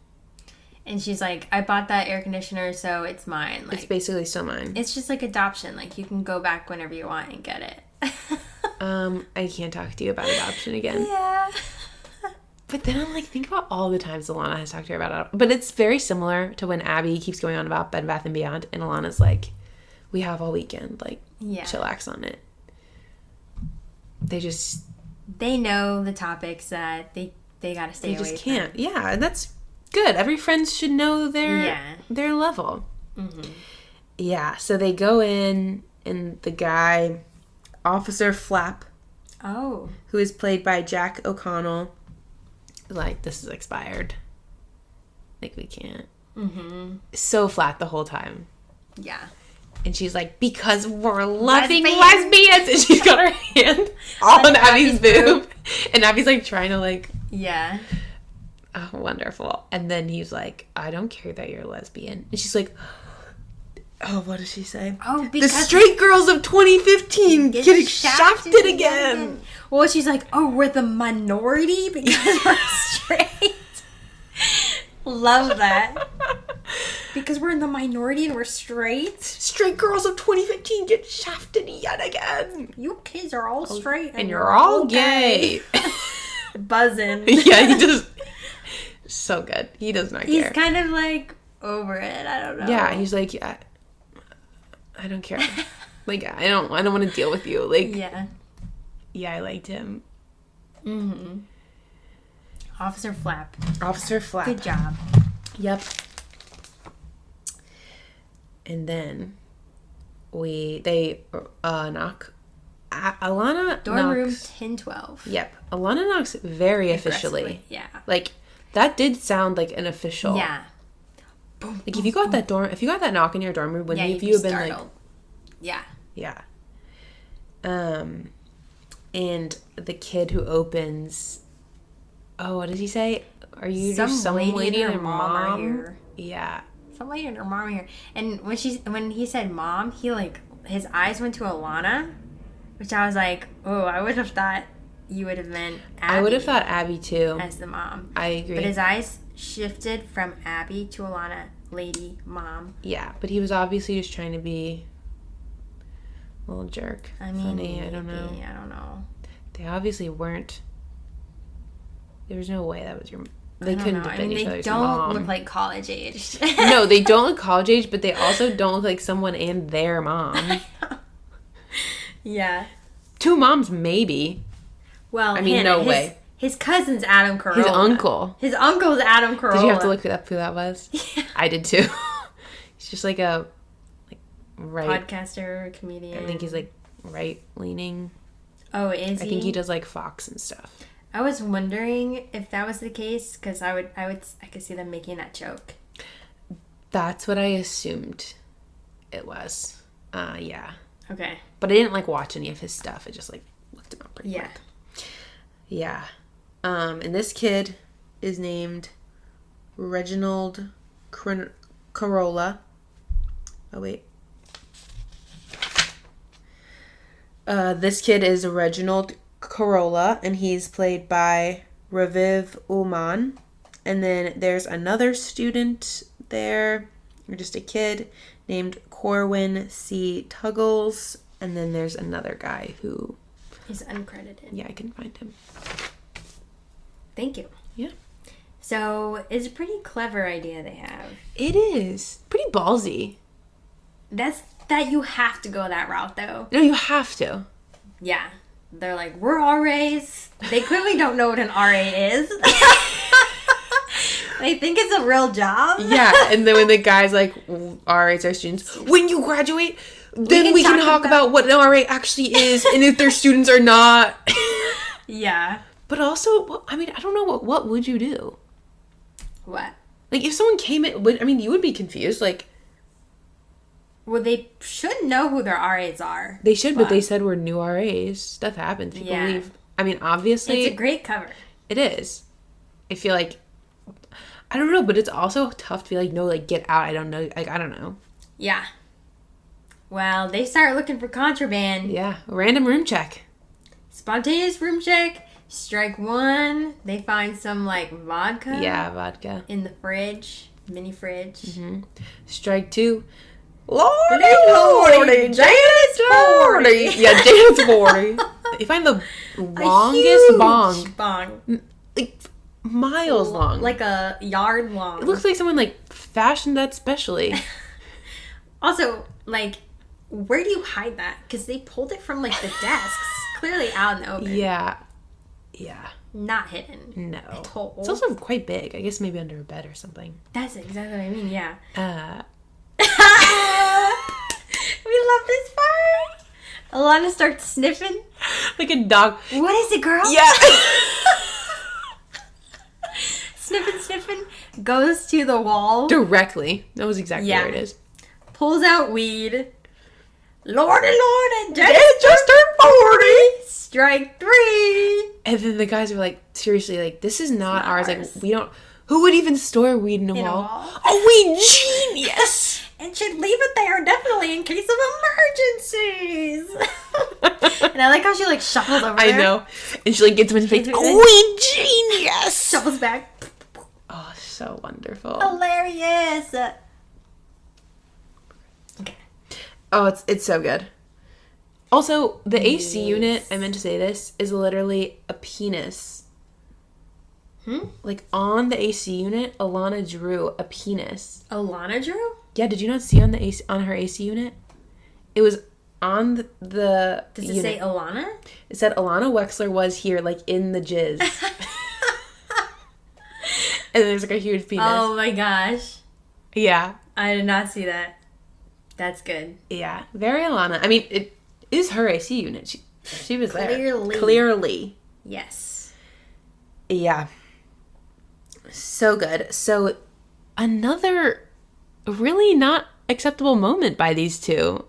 and she's like, I bought that air conditioner, so it's mine. Like, It's basically still mine. it's just like adoption. Like, you can go back whenever you want and get it. I can't talk to you about adoption again. Yeah. But then I'm like, think about all the times Ilana has talked to her about it. But it's very similar to when Abbi keeps going on about Bed Bath & Beyond. And Ilana's like, we have all weekend. Like, chillax on it. They know the topics that they gotta stay away from. They just can't. Yeah, and that's good. Every friend should know their level. Mm-hmm. Yeah, so they go in, and the guy, Officer Flap, who is played by Jack O'Connell, like, this is expired. Like, we can't. Mm-hmm. So flat the whole time. Yeah. And she's like, because we're loving lesbians. And she's got her hand all on Abby's boob. And Abby's like trying to like. Yeah. Oh, wonderful. And then he's like, I don't care that you're a lesbian. And she's like, oh, what does she say? Oh, because the straight girls of 2015 getting shafted again. Well, she's like, oh, we're the minority because we're straight. Love that. Because we're in the minority and we're straight. Straight girls of 2015 get shafted yet again. You kids are all straight. And you're all gay. Buzzing. Yeah, he just... So good. He does not care. He's kind of like over it. I don't know. Yeah, he's like, yeah, I don't care. Like, I don't want to deal with you. Like, yeah, I liked him. Mm-hmm. Officer Flap. Good job. Yep. And then they knock. Ilana Dorm knocks, room 1012. Yep. Ilana knocks very officially. Yeah. Like, that did sound like an official. Yeah. Boom, like, if you got that knock in your dorm room, wouldn't you have been startled. Like, yeah. Yeah. And the kid who opens, what does he say? Are you just some lady and her mom are here? Yeah. Some lady and her mom are here. And when he said mom, he like his eyes went to Ilana, which I was like, oh, I would have thought you would have meant Abbi. I would have thought Abbi too. As the mom. I agree. But his eyes shifted from Abbi to Ilana, lady, mom. Yeah, but he was obviously just trying to be a little jerk. I mean, funny. I don't know. They obviously weren't. There was no way that was your. They couldn't have been each other's mom. They don't look like college age. No, they don't look college age, but they also don't look like someone and their mom. Yeah. Two moms, maybe. Well, I mean, no way. His cousin's Adam Carolla. His uncle. His uncle's Adam Carolla. Did you have to look up who that was? Yeah. I did too. He's just like a right podcaster, comedian. I think he's like right leaning. Oh, is he? I think he does like Fox and stuff. I was wondering if that was the case because I could see them making that joke. That's what I assumed it was. Yeah. Okay. But I didn't like watch any of his stuff. I just like looked him up pretty quick. Yeah. And this kid is named Reginald Carolla. Oh wait. This kid is Reginald Carolla, and he's played by Raviv Ullman. And then there's another student there, or just a kid, named Corwin C. Tuggles. And then there's another guy who... He's uncredited. Yeah, I can find him. Thank you. Yeah. So, it's a pretty clever idea they have. It is. Pretty ballsy. That you have to go that route, though. No, you have to. Yeah. They're like, we're RAs. They clearly don't know what an RA is. They think it's a real job. Yeah, and then when the guy's like, RAs are students, when you graduate, then we can talk about what an RA actually is and if their students are not. Yeah. But also, I mean, I don't know, what would you do? What? Like, if someone came in, you would be confused, like... Well, they should know who their RAs are. They should, but they said we're new RAs. Stuff happens. People leave. I mean, obviously... It's a great cover. It is. I feel like... I don't know, but it's also tough to be like, no, like, get out. I don't know. Like, I don't know. Yeah. Well, they start looking for contraband. Yeah, random room check. Spontaneous room check. Strike one. They find some like vodka. Yeah, vodka. In the fridge. Mini fridge. Mm-hmm. Strike two. Lordy, Janet's 40. Yeah, Janet's 40. They find the longest bong. Like, miles long. Like a yard long. It looks like someone, like, fashioned that specially. Also, like, where do you hide that? Because they pulled it from, like, the desks. Clearly out in the open. Yeah. Not hidden. No. At all. It's also quite big. I guess maybe under a bed or something. That's exactly what I mean, yeah. We love this part. Ilana starts sniffing. Like a dog. What is it, girl? Yeah. Sniffing. Goes to the wall. Directly. That was exactly where it is. Pulls out weed. Lordy, Janet just turned 40. Strike three. And then the guys were like, seriously, like, this is not ours. Like, we don't... Who would even store weed in a wall? Oh, we genius! And should leave it there, definitely, in case of emergencies. And I like how she, like, shuffles over there. I know. And she, like, gets him in his face. Oh, we genius! Shuffles back. Oh, so wonderful. Hilarious. Okay. Oh, it's so good. Also, the AC unit, I meant to say this, is literally a penis. Like, on the AC unit, Ilana drew a penis. Ilana drew? Yeah, did you not see on her AC unit? It was on the Does it say Ilana? It said Ilana Wexler was here, like, in the jizz. And there's, like, a huge penis. Oh, my gosh. Yeah. I did not see that. That's good. Yeah. Very Ilana. I mean, it is her AC unit. She was Clearly. there. Clearly. Yes. Yeah. So good. So, another really not acceptable moment by these two.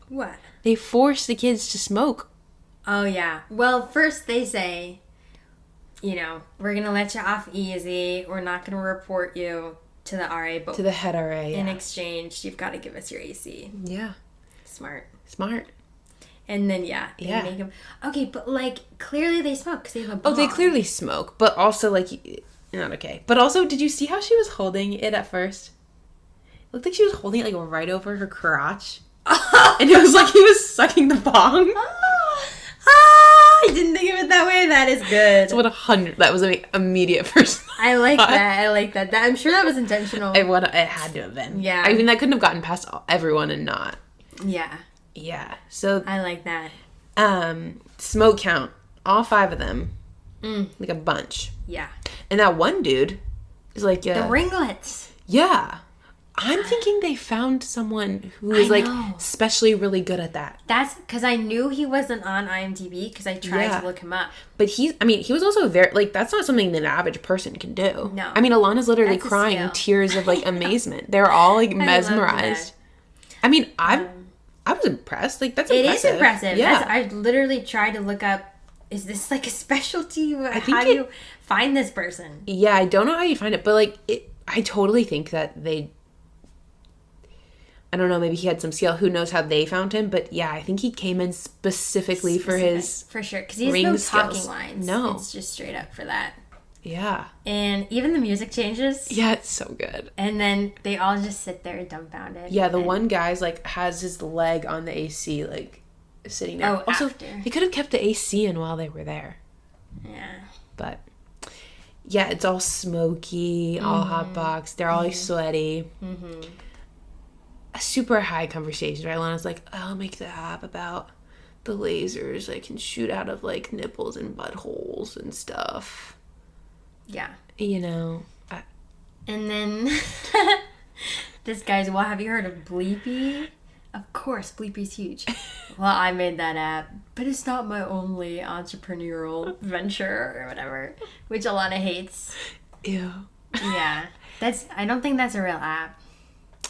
What? They force the kids to smoke. Oh, yeah. Well, first they say, you know, we're going to let you off easy. We're not going to report you to the RA. But to the head RA, in exchange, you've got to give us your AC. Yeah. Smart. And then, they make them... Okay, but, like, clearly they smoke because they have a bong. Oh, they clearly smoke, but also, like, not okay. But also, did you see how she was holding it at first? It looked like she was holding it, like, right over her crotch. And it was like he was sucking the bong. I didn't think of it that way. That is good. So that was an immediate first I like that. I'm sure that was intentional. It had to have been. Yeah. I mean, that couldn't have gotten past everyone and not. Yeah. Yeah. So I like that. Smoke count. All 5 of them. Like a bunch. Yeah. And that one dude is like... the ringlets. Yeah. I'm thinking they found someone who is, like, especially really good at that. That's because I knew he wasn't on IMDb because I tried to look him up. But he was also very, like, that's not something that an average person can do. No. I mean, Ilana's literally crying tears of, like, amazement. They're all, like, mesmerized. I mean, I was impressed. Like, that's impressive. It is impressive. Yeah. I literally tried to look up, is this, like, a specialty? How do you find this person? Yeah, I don't know how you find it, but, like, I totally think that they... I don't know, maybe he had some skill. Who knows how they found him? But yeah, I think he came in specifically for his For sure, because he has no talking lines. No. It's just straight up for that. Yeah. And even the music changes. Yeah, it's so good. And then they all just sit there dumbfounded. Yeah, the one guy's, like, has his leg on the AC, like, sitting there. Oh, also, after. they could have kept the AC in while they were there. Yeah. But... yeah, it's all smoky, all hot box. They're all, like, sweaty. A super high conversation, right? Ilana's like, I'll make the app about the lasers I can shoot out of, like, nipples and buttholes and stuff. Yeah. You know. And then this guy's, well, have you heard of Bleepy? Of course, Bleepy's huge. Well, I made that app, but it's not my only entrepreneurial venture or whatever, which Ilana hates. Ew. Yeah. I don't think that's a real app.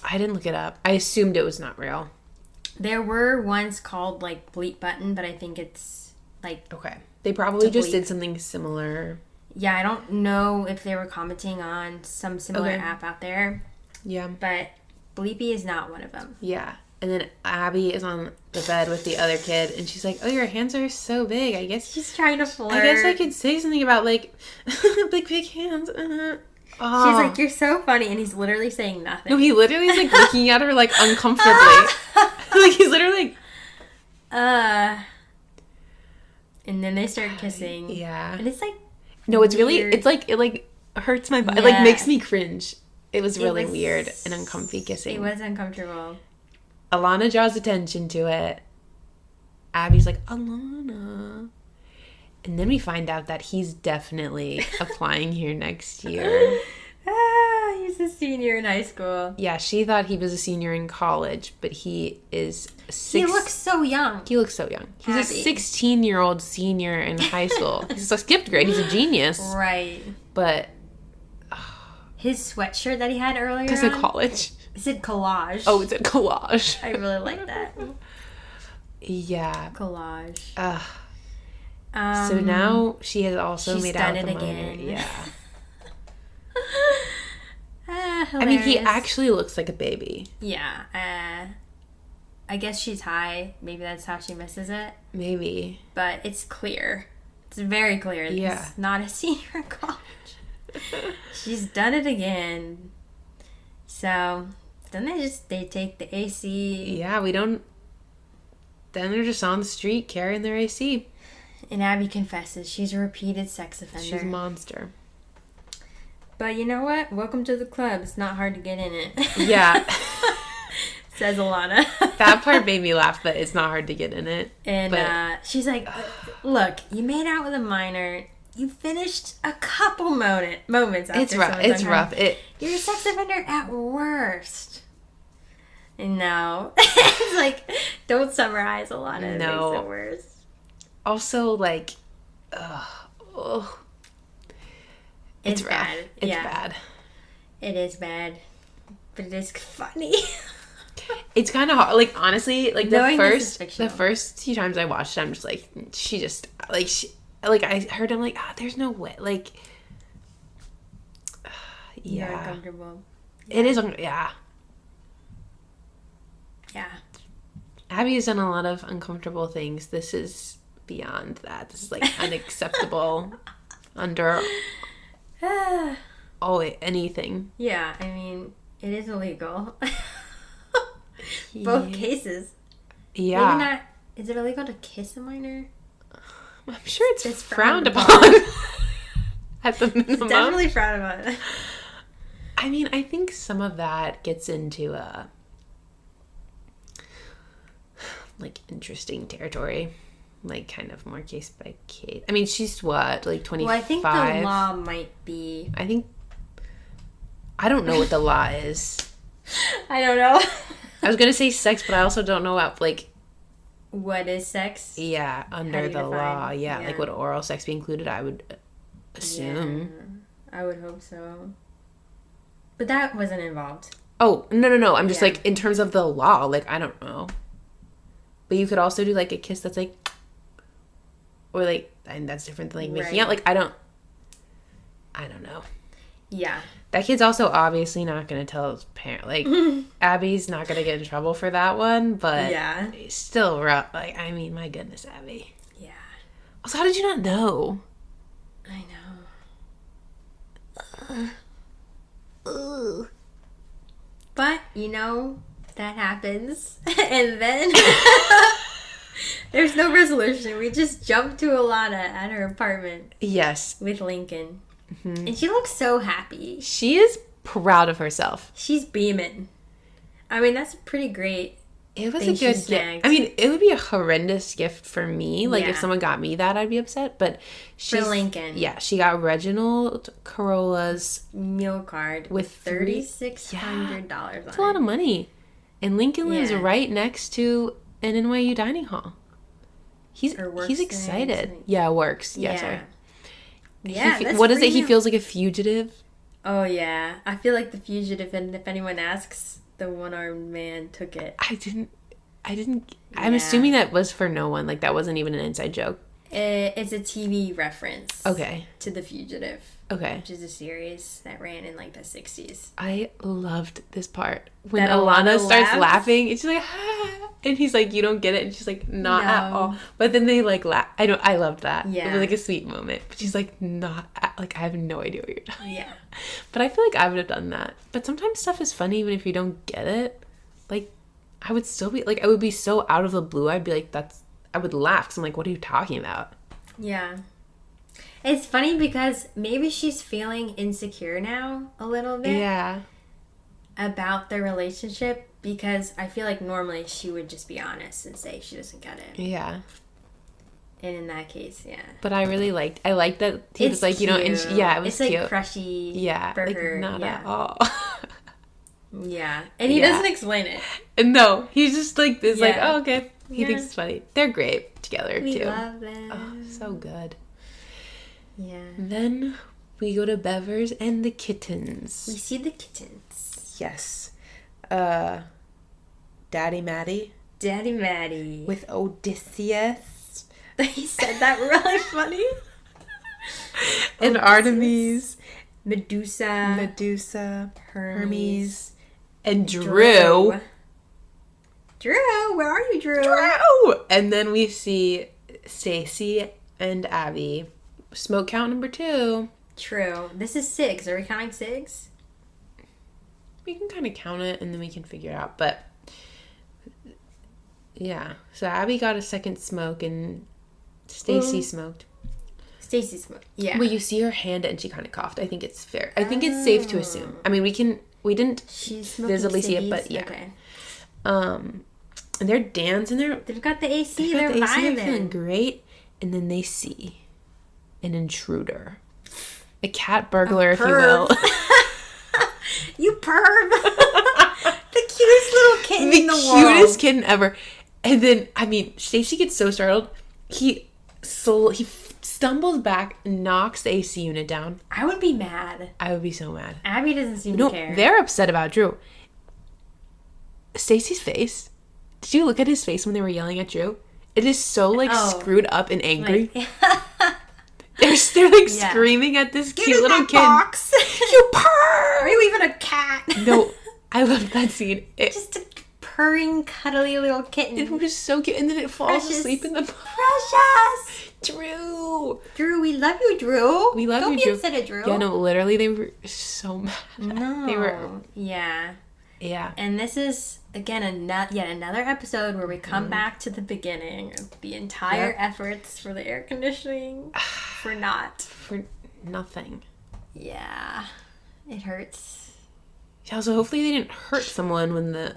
I didn't look it up. I assumed it was not real. There were ones called, like, Bleep Button, but I think it's, like... Okay. They probably just did something similar. Yeah, I don't know if they were commenting on some similar app out there. Yeah. But Bleepy is not one of them. Yeah. And then Abby is on the bed with the other kid, and she's like, "Oh, your hands are so big. I guess she's trying to flirt. I guess I could say something about like big hands." Oh. She's like, "You're so funny," and he's literally saying nothing. No, he literally is like looking at her like uncomfortably. Like he's literally like, And then they start kissing. Yeah. And it's like, no, it's weird. really, it's like it like hurts my body. Yeah. It like makes me cringe. It was really weird and uncomfy kissing. It was uncomfortable. Ilana draws attention to it. Abby's like, Ilana. And then we find out that he's definitely applying here next year. He's a senior in high school. Yeah, she thought he was a senior in college, but he is He looks so young. He looks so young. He's Abby. a 16-year-old senior in high school. He's a skipped grade. He's a genius. Right. But his sweatshirt that he had earlier because of college. It said collage. Oh, it's a collage. I really like that. Yeah. Collage. So now she has also made out with done a it minor. again. Yeah. I mean, he actually looks like a baby. Yeah. I guess she's high. Maybe that's how she misses it. Maybe. But it's clear. It's very clear. Yeah. He's not a senior in college. She's done it again. So then they take the AC. Yeah, then they're just on the street carrying their AC. And Abby confesses she's a repeated sex offender. She's a monster. But you know what? Welcome to the club. It's not hard to get in it. Yeah. Says Ilana. That part made me laugh, but it's not hard to get in it. And she's like, look, you made out with a minor. You finished a couple moments after it's rough. It's rough. You're a sex offender at worst. And no. It's like, don't summarize a lot. It makes it worse. Also, like, it's rough. Bad. It's bad. It is bad. But it is funny. It's kind of hard. Like, honestly, like, Knowing the first few times I watched it, I'm just like, I heard him like, there's no way. Like, yeah. You're uncomfortable. Yeah. It is, yeah. Yeah. Abby has done a lot of uncomfortable things. This is beyond that. This is, like, unacceptable under anything. Yeah, I mean, it is illegal. Both cases. Yeah. Maybe not. Is it illegal to kiss a minor? I'm sure it's frowned upon. At the minimum. It's definitely frowned upon. I mean, I think some of that gets into like interesting territory. Like kind of more case by case. I mean, she's what, like 25? Well, I think the law might be. I don't know what the law is. I don't know. I was gonna say sex, but I also don't know what, like, what is sex? Yeah, under the law. Yeah, like would oral sex be included? I would assume. Yeah, I would hope so. But that wasn't involved. Oh, no. I'm just like, in terms of the law, like, I don't know. But you could also do, like, a kiss that's, like, or, like, and that's different than, like, making out. Like, I don't know. Yeah. That kid's also obviously not going to tell his parent. Like, Abby's not going to get in trouble for that one, but it's still rough. Like, I mean, my goodness, Abby. Yeah. Also, how did you not know? I know. But, you know, that happens. And then there's no resolution. We just jump to Ilana at her apartment. Yes. With Lincoln. Mm-hmm. And she looks so happy. She is proud of herself. She's beaming. I mean, that's a pretty great. It was a good gift. I mean, it would be a horrendous gift for me. Like, if someone got me that, I'd be upset. But for Lincoln. Yeah, she got Reginald Corolla's meal card with $3,600 on it. That's a lot of money. And Lincoln lives right next to an NYU dining hall. He's excited. Yeah, works. Yeah, sorry. Yeah, what is it? He feels like a fugitive. Oh yeah, I feel like the fugitive, and if anyone asks, the one-armed man took it. I didn't. I'm assuming that was for no one. Like, that wasn't even an inside joke. It's a TV reference. Okay. To the fugitive. Okay. which is a series that ran in like the 60s. I loved this part. When That Ilana Ilana starts laughs? laughing and she's like, ah, and he's like, you don't get it. And she's like, not at No. all. But then they like laugh. I loved that. It Yeah. was like a sweet moment. But she's like, like, I have no idea what you're talking Yeah. But I feel like I would have done that. But sometimes stuff is funny even if you don't get it. Like, I would still be, like, I would be so out of the blue. I'd be like, I would laugh because I'm like, what are you talking about? Yeah. It's funny because maybe she's feeling insecure now a little bit Yeah. about their relationship, because I feel like normally she would just be honest and say she doesn't get it. Yeah. And in that case, yeah. But I liked that he was like, you know, and cute. yeah, it was it's cute. like crushy for like, her. not yeah. at all. Yeah. And he Yeah. doesn't explain it. And no, he's just like this, like, Yeah. oh, okay. He thinks it's funny. They're great together, We too. love them. Oh, so good. Yeah. Then we go to Bevers and the We kittens. see the kittens. Yes. Daddy Maddie Daddy Maddie. with Odysseus. He said that really funny. And Artemis. Medusa. Medusa. Hermes. And Drew. Drew, where are you, Drew? Drew! And then we see Stacy and Abby. Smoke count number 2. True. This is 6. Are we counting 6? We can kind of count it and then we can figure it out. But yeah. So Abby got a second smoke and Stacy smoked. Stacy smoked. Yeah. Well, you see her hand and she kind of coughed. I think it's fair. I think it's safe to assume. I mean, we didn't She's smoking visibly see it, ciggies? but yeah. Okay. And they're dancing. They've got the AC. They're They're feeling vibing. great. And then they see an intruder. A cat burglar, if you will. You perv. The cutest little kitten in the world. The cutest kitten ever. And then, I mean, Stacy gets so startled. He stumbles back, knocks the AC unit down. I would be mad. I would be so mad. Abby doesn't seem to care. They're upset about Drew. Stacy's face. Did you look at his face when they were yelling at Drew? It is so, like, screwed up and angry. Like, they're like, screaming at this cute little kid. Box. You purr! Are you even a cat? No, I love that scene. Just a purring, cuddly little kitten. It was so cute. And then it falls Precious. asleep in the Precious. Drew. Drew, we love you, Drew. We love Don't you, be Drew. upset at Drew. Yeah, no, literally, they were so mad. No. They were, Yeah. yeah. And this is, again, yet another episode where we come back to the beginning of the entire efforts for the air conditioning for naught. For nothing. Yeah. It hurts. Yeah, so hopefully they didn't hurt someone when the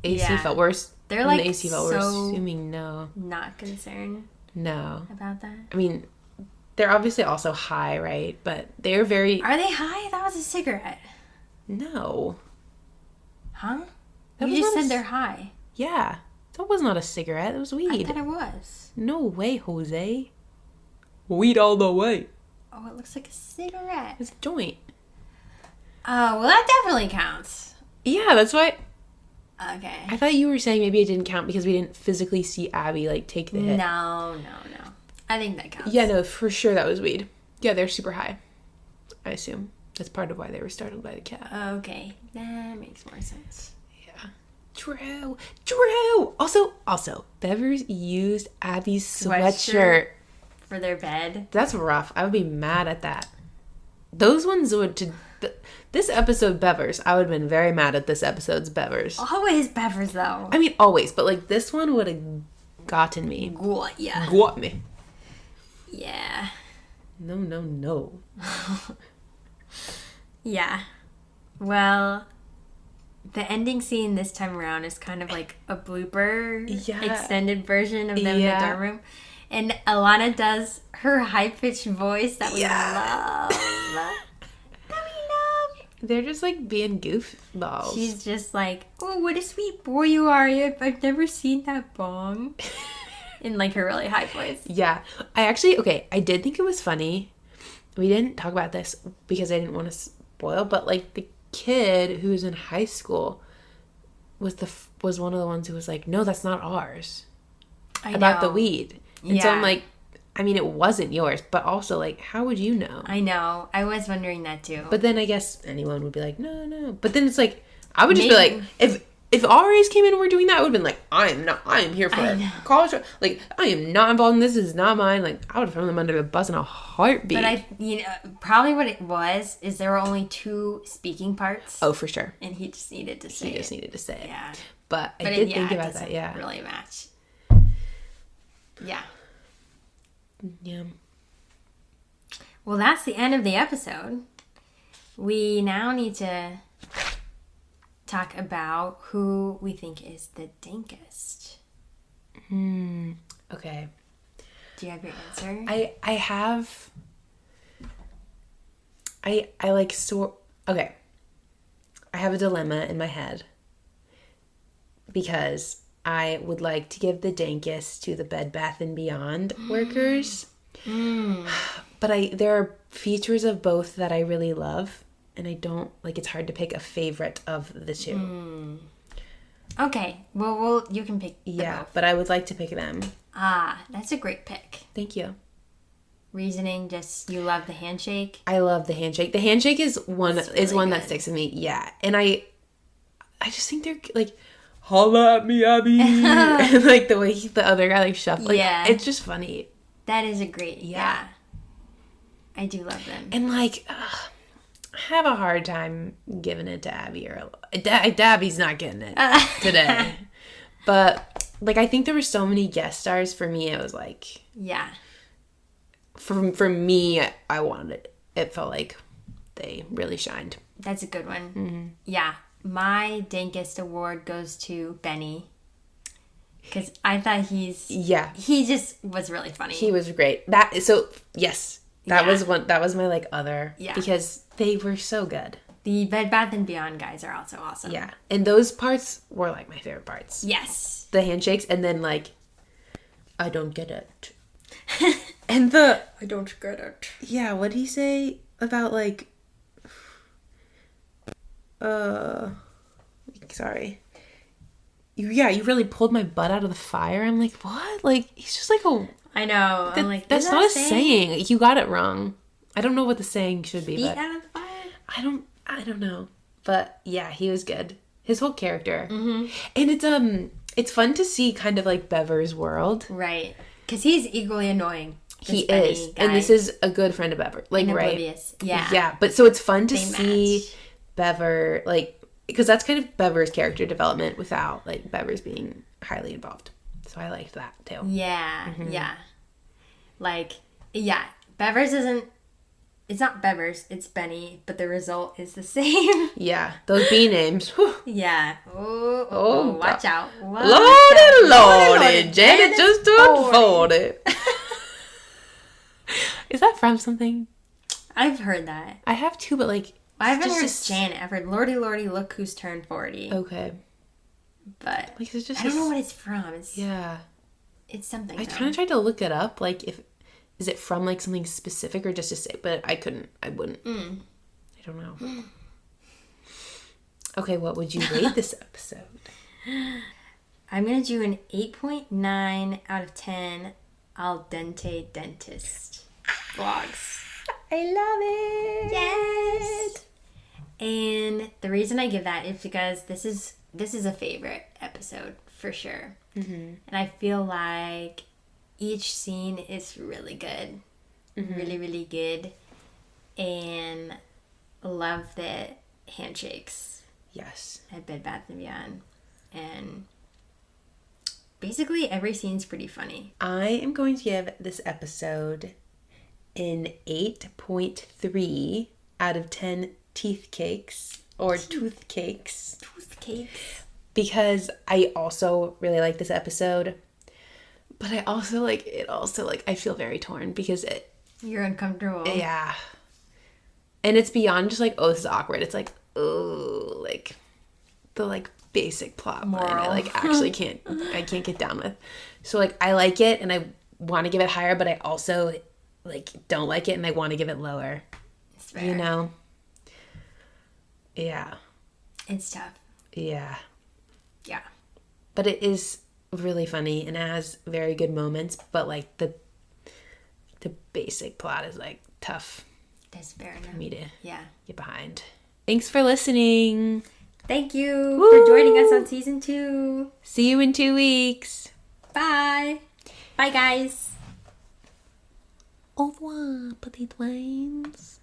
AC Yeah. felt worse. They're when like the AC felt so worse. Assuming no. not concerned No. about that. I mean, they're obviously also high, right? But they're very... Are they high? That was a cigarette. No. Huh? That You was just not said a they're high. Yeah. That was not a cigarette. It was I weed. thought it was. No way, Jose. Weed all the way. Oh, it looks like a cigarette. It's a joint. Oh, well, that definitely counts. Yeah, that's why... Okay. I thought you were saying maybe it didn't count because we didn't physically see Abby, like, take the hit. No. I think that counts. Yeah, no, for sure that was weed. Yeah, they're super high. I assume. That's part of why they were startled by the cat. Okay. That makes more sense. Yeah. Drew! Also, Bevers used Abby's sweatshirt. For their bed. That's rough. I would be mad at that. Those ones would... This episode, Bevers, I would have been very mad at this episode's Bevers. Always Bevers, though. I mean, always, but, like, this one would have gotten me. Yeah. Got me. Yeah. No. Yeah. Well, the ending scene this time around is kind of like a blooper extended version of them in the dorm room. And Ilana does her high-pitched voice that we love. They're just, like, being goofballs. She's just like, oh, what a sweet boy you are. I've never seen that bong. In, like, her really high voice. Yeah. I did think it was funny. We didn't talk about this because I didn't want to spoil, but, like, the kid who's in high school was one of the ones who was like, no, that's not ours. About the weed. And so I'm like, I mean, it wasn't yours, but also, like, how would you know? I know. I was wondering that too. But then I guess anyone would be like, no. But then it's like, I would just be like, if RAs came in and were doing that, I would have been like, I am here for college. Like, I am not involved in this. This is not mine. Like, I would have thrown them under the bus in a heartbeat. But probably what it was is there were only 2 speaking parts. Oh, for sure. And he just needed to say it. Yeah. But I did think about that, yeah. Really match. Yeah. Yeah. Well, that's the end of the episode. We now need to talk about who we think is the dankest. Okay. Do you have your answer? I have. I like okay. I have a dilemma in my head because I would like to give the dankest to the Bed Bath and Beyond workers. But there are features of both that I really love, and I don't like. It's hard to pick a favorite of the two. Okay, well, you can pick. Yeah, but I would like to pick them. That's a great pick. Thank you. Reasoning, just you love the handshake. I love the handshake. The handshake is one that sticks with me. Yeah, and I just think they're like, holla at me, Abby, and like the way the other guy like shuffles. Like, it's just funny. That is a great. Yeah. I do love them. And like, I have a hard time giving it to Abby or Abby's not getting it today. But like, I think there were so many guest stars. For me, it was like, For me, I wanted it. It felt like they really shined. That's a good one. Mm-hmm. Yeah. My dankest award goes to Benny. Because I thought he just was really funny. He was great. That was my like other. Yeah. Because they were so good. The Bed Bath and Beyond guys are also awesome. Yeah. And those parts were like my favorite parts. Yes. The handshakes and then like, I don't get it. And I don't get it. Yeah, what did he say about like sorry. You really pulled my butt out of the fire. I'm like, what? Like, he's just like I know. I'm like, that's not a saying. You got it wrong. I don't know what the saying should be. Feet out of the fire? I don't know. But yeah, he was good. His whole character. Mm-hmm. And it's fun to see kind of like Bever's world. Right. Because he's equally annoying. He is. Guy. And this is a good friend of Bever. Like, right? Oblivious. Yeah. Yeah. But so it's fun to see Bever, like, because that's kind of Bever's character development without, like, Bever's being highly involved. So I liked that, too. Yeah. Mm-hmm. Yeah. Like, yeah. Bever's isn't, it's not Bever's, it's Benny, but the result is the same. Yeah. Those B names. Whew. Yeah. Oh, watch out. Lordy, Janet just unfolded. Is that from something? I've heard that. I have too, but like... I haven't heard Janet. I've heard Lordy, Look Who's Turned 40. Okay. But like, it's just I don't know what it's from. It's something. I kind of tried to look it up. Like, is it from like something specific or just to say? But I wouldn't. I don't know. Okay, what would you rate this episode? I'm going to do an 8.9 out of 10 al dente dentist vlogs. I love it. Yes. And the reason I give that is because this is a favorite episode for sure. Mm-hmm. And I feel like each scene is really good. Mm-hmm. Really, really good. And love the handshakes. Yes. At Bed Bath & Beyond. And basically every scene's pretty funny. I am going to give this episode an 8.3 out of 10 teeth cakes or tooth cakes. Tooth cakes. Because I also really like this episode. But I also I feel very torn because you're uncomfortable. Yeah. And it's beyond just like, oh, this is awkward. It's like, oh, like the like basic plot line I like actually can't get down with. So like I like it and I want to give it higher, but I also like don't like it and I want to give it lower. It's fair. You know? Yeah. It's tough. Yeah. Yeah. But it is really funny and it has very good moments, but like the basic plot is like tough That's fair enough. for me to Yeah. get behind. Thanks for listening. Thank you Woo! for joining us on season 2. See you in 2 weeks. Bye. Bye, guys. Au revoir, petite wines.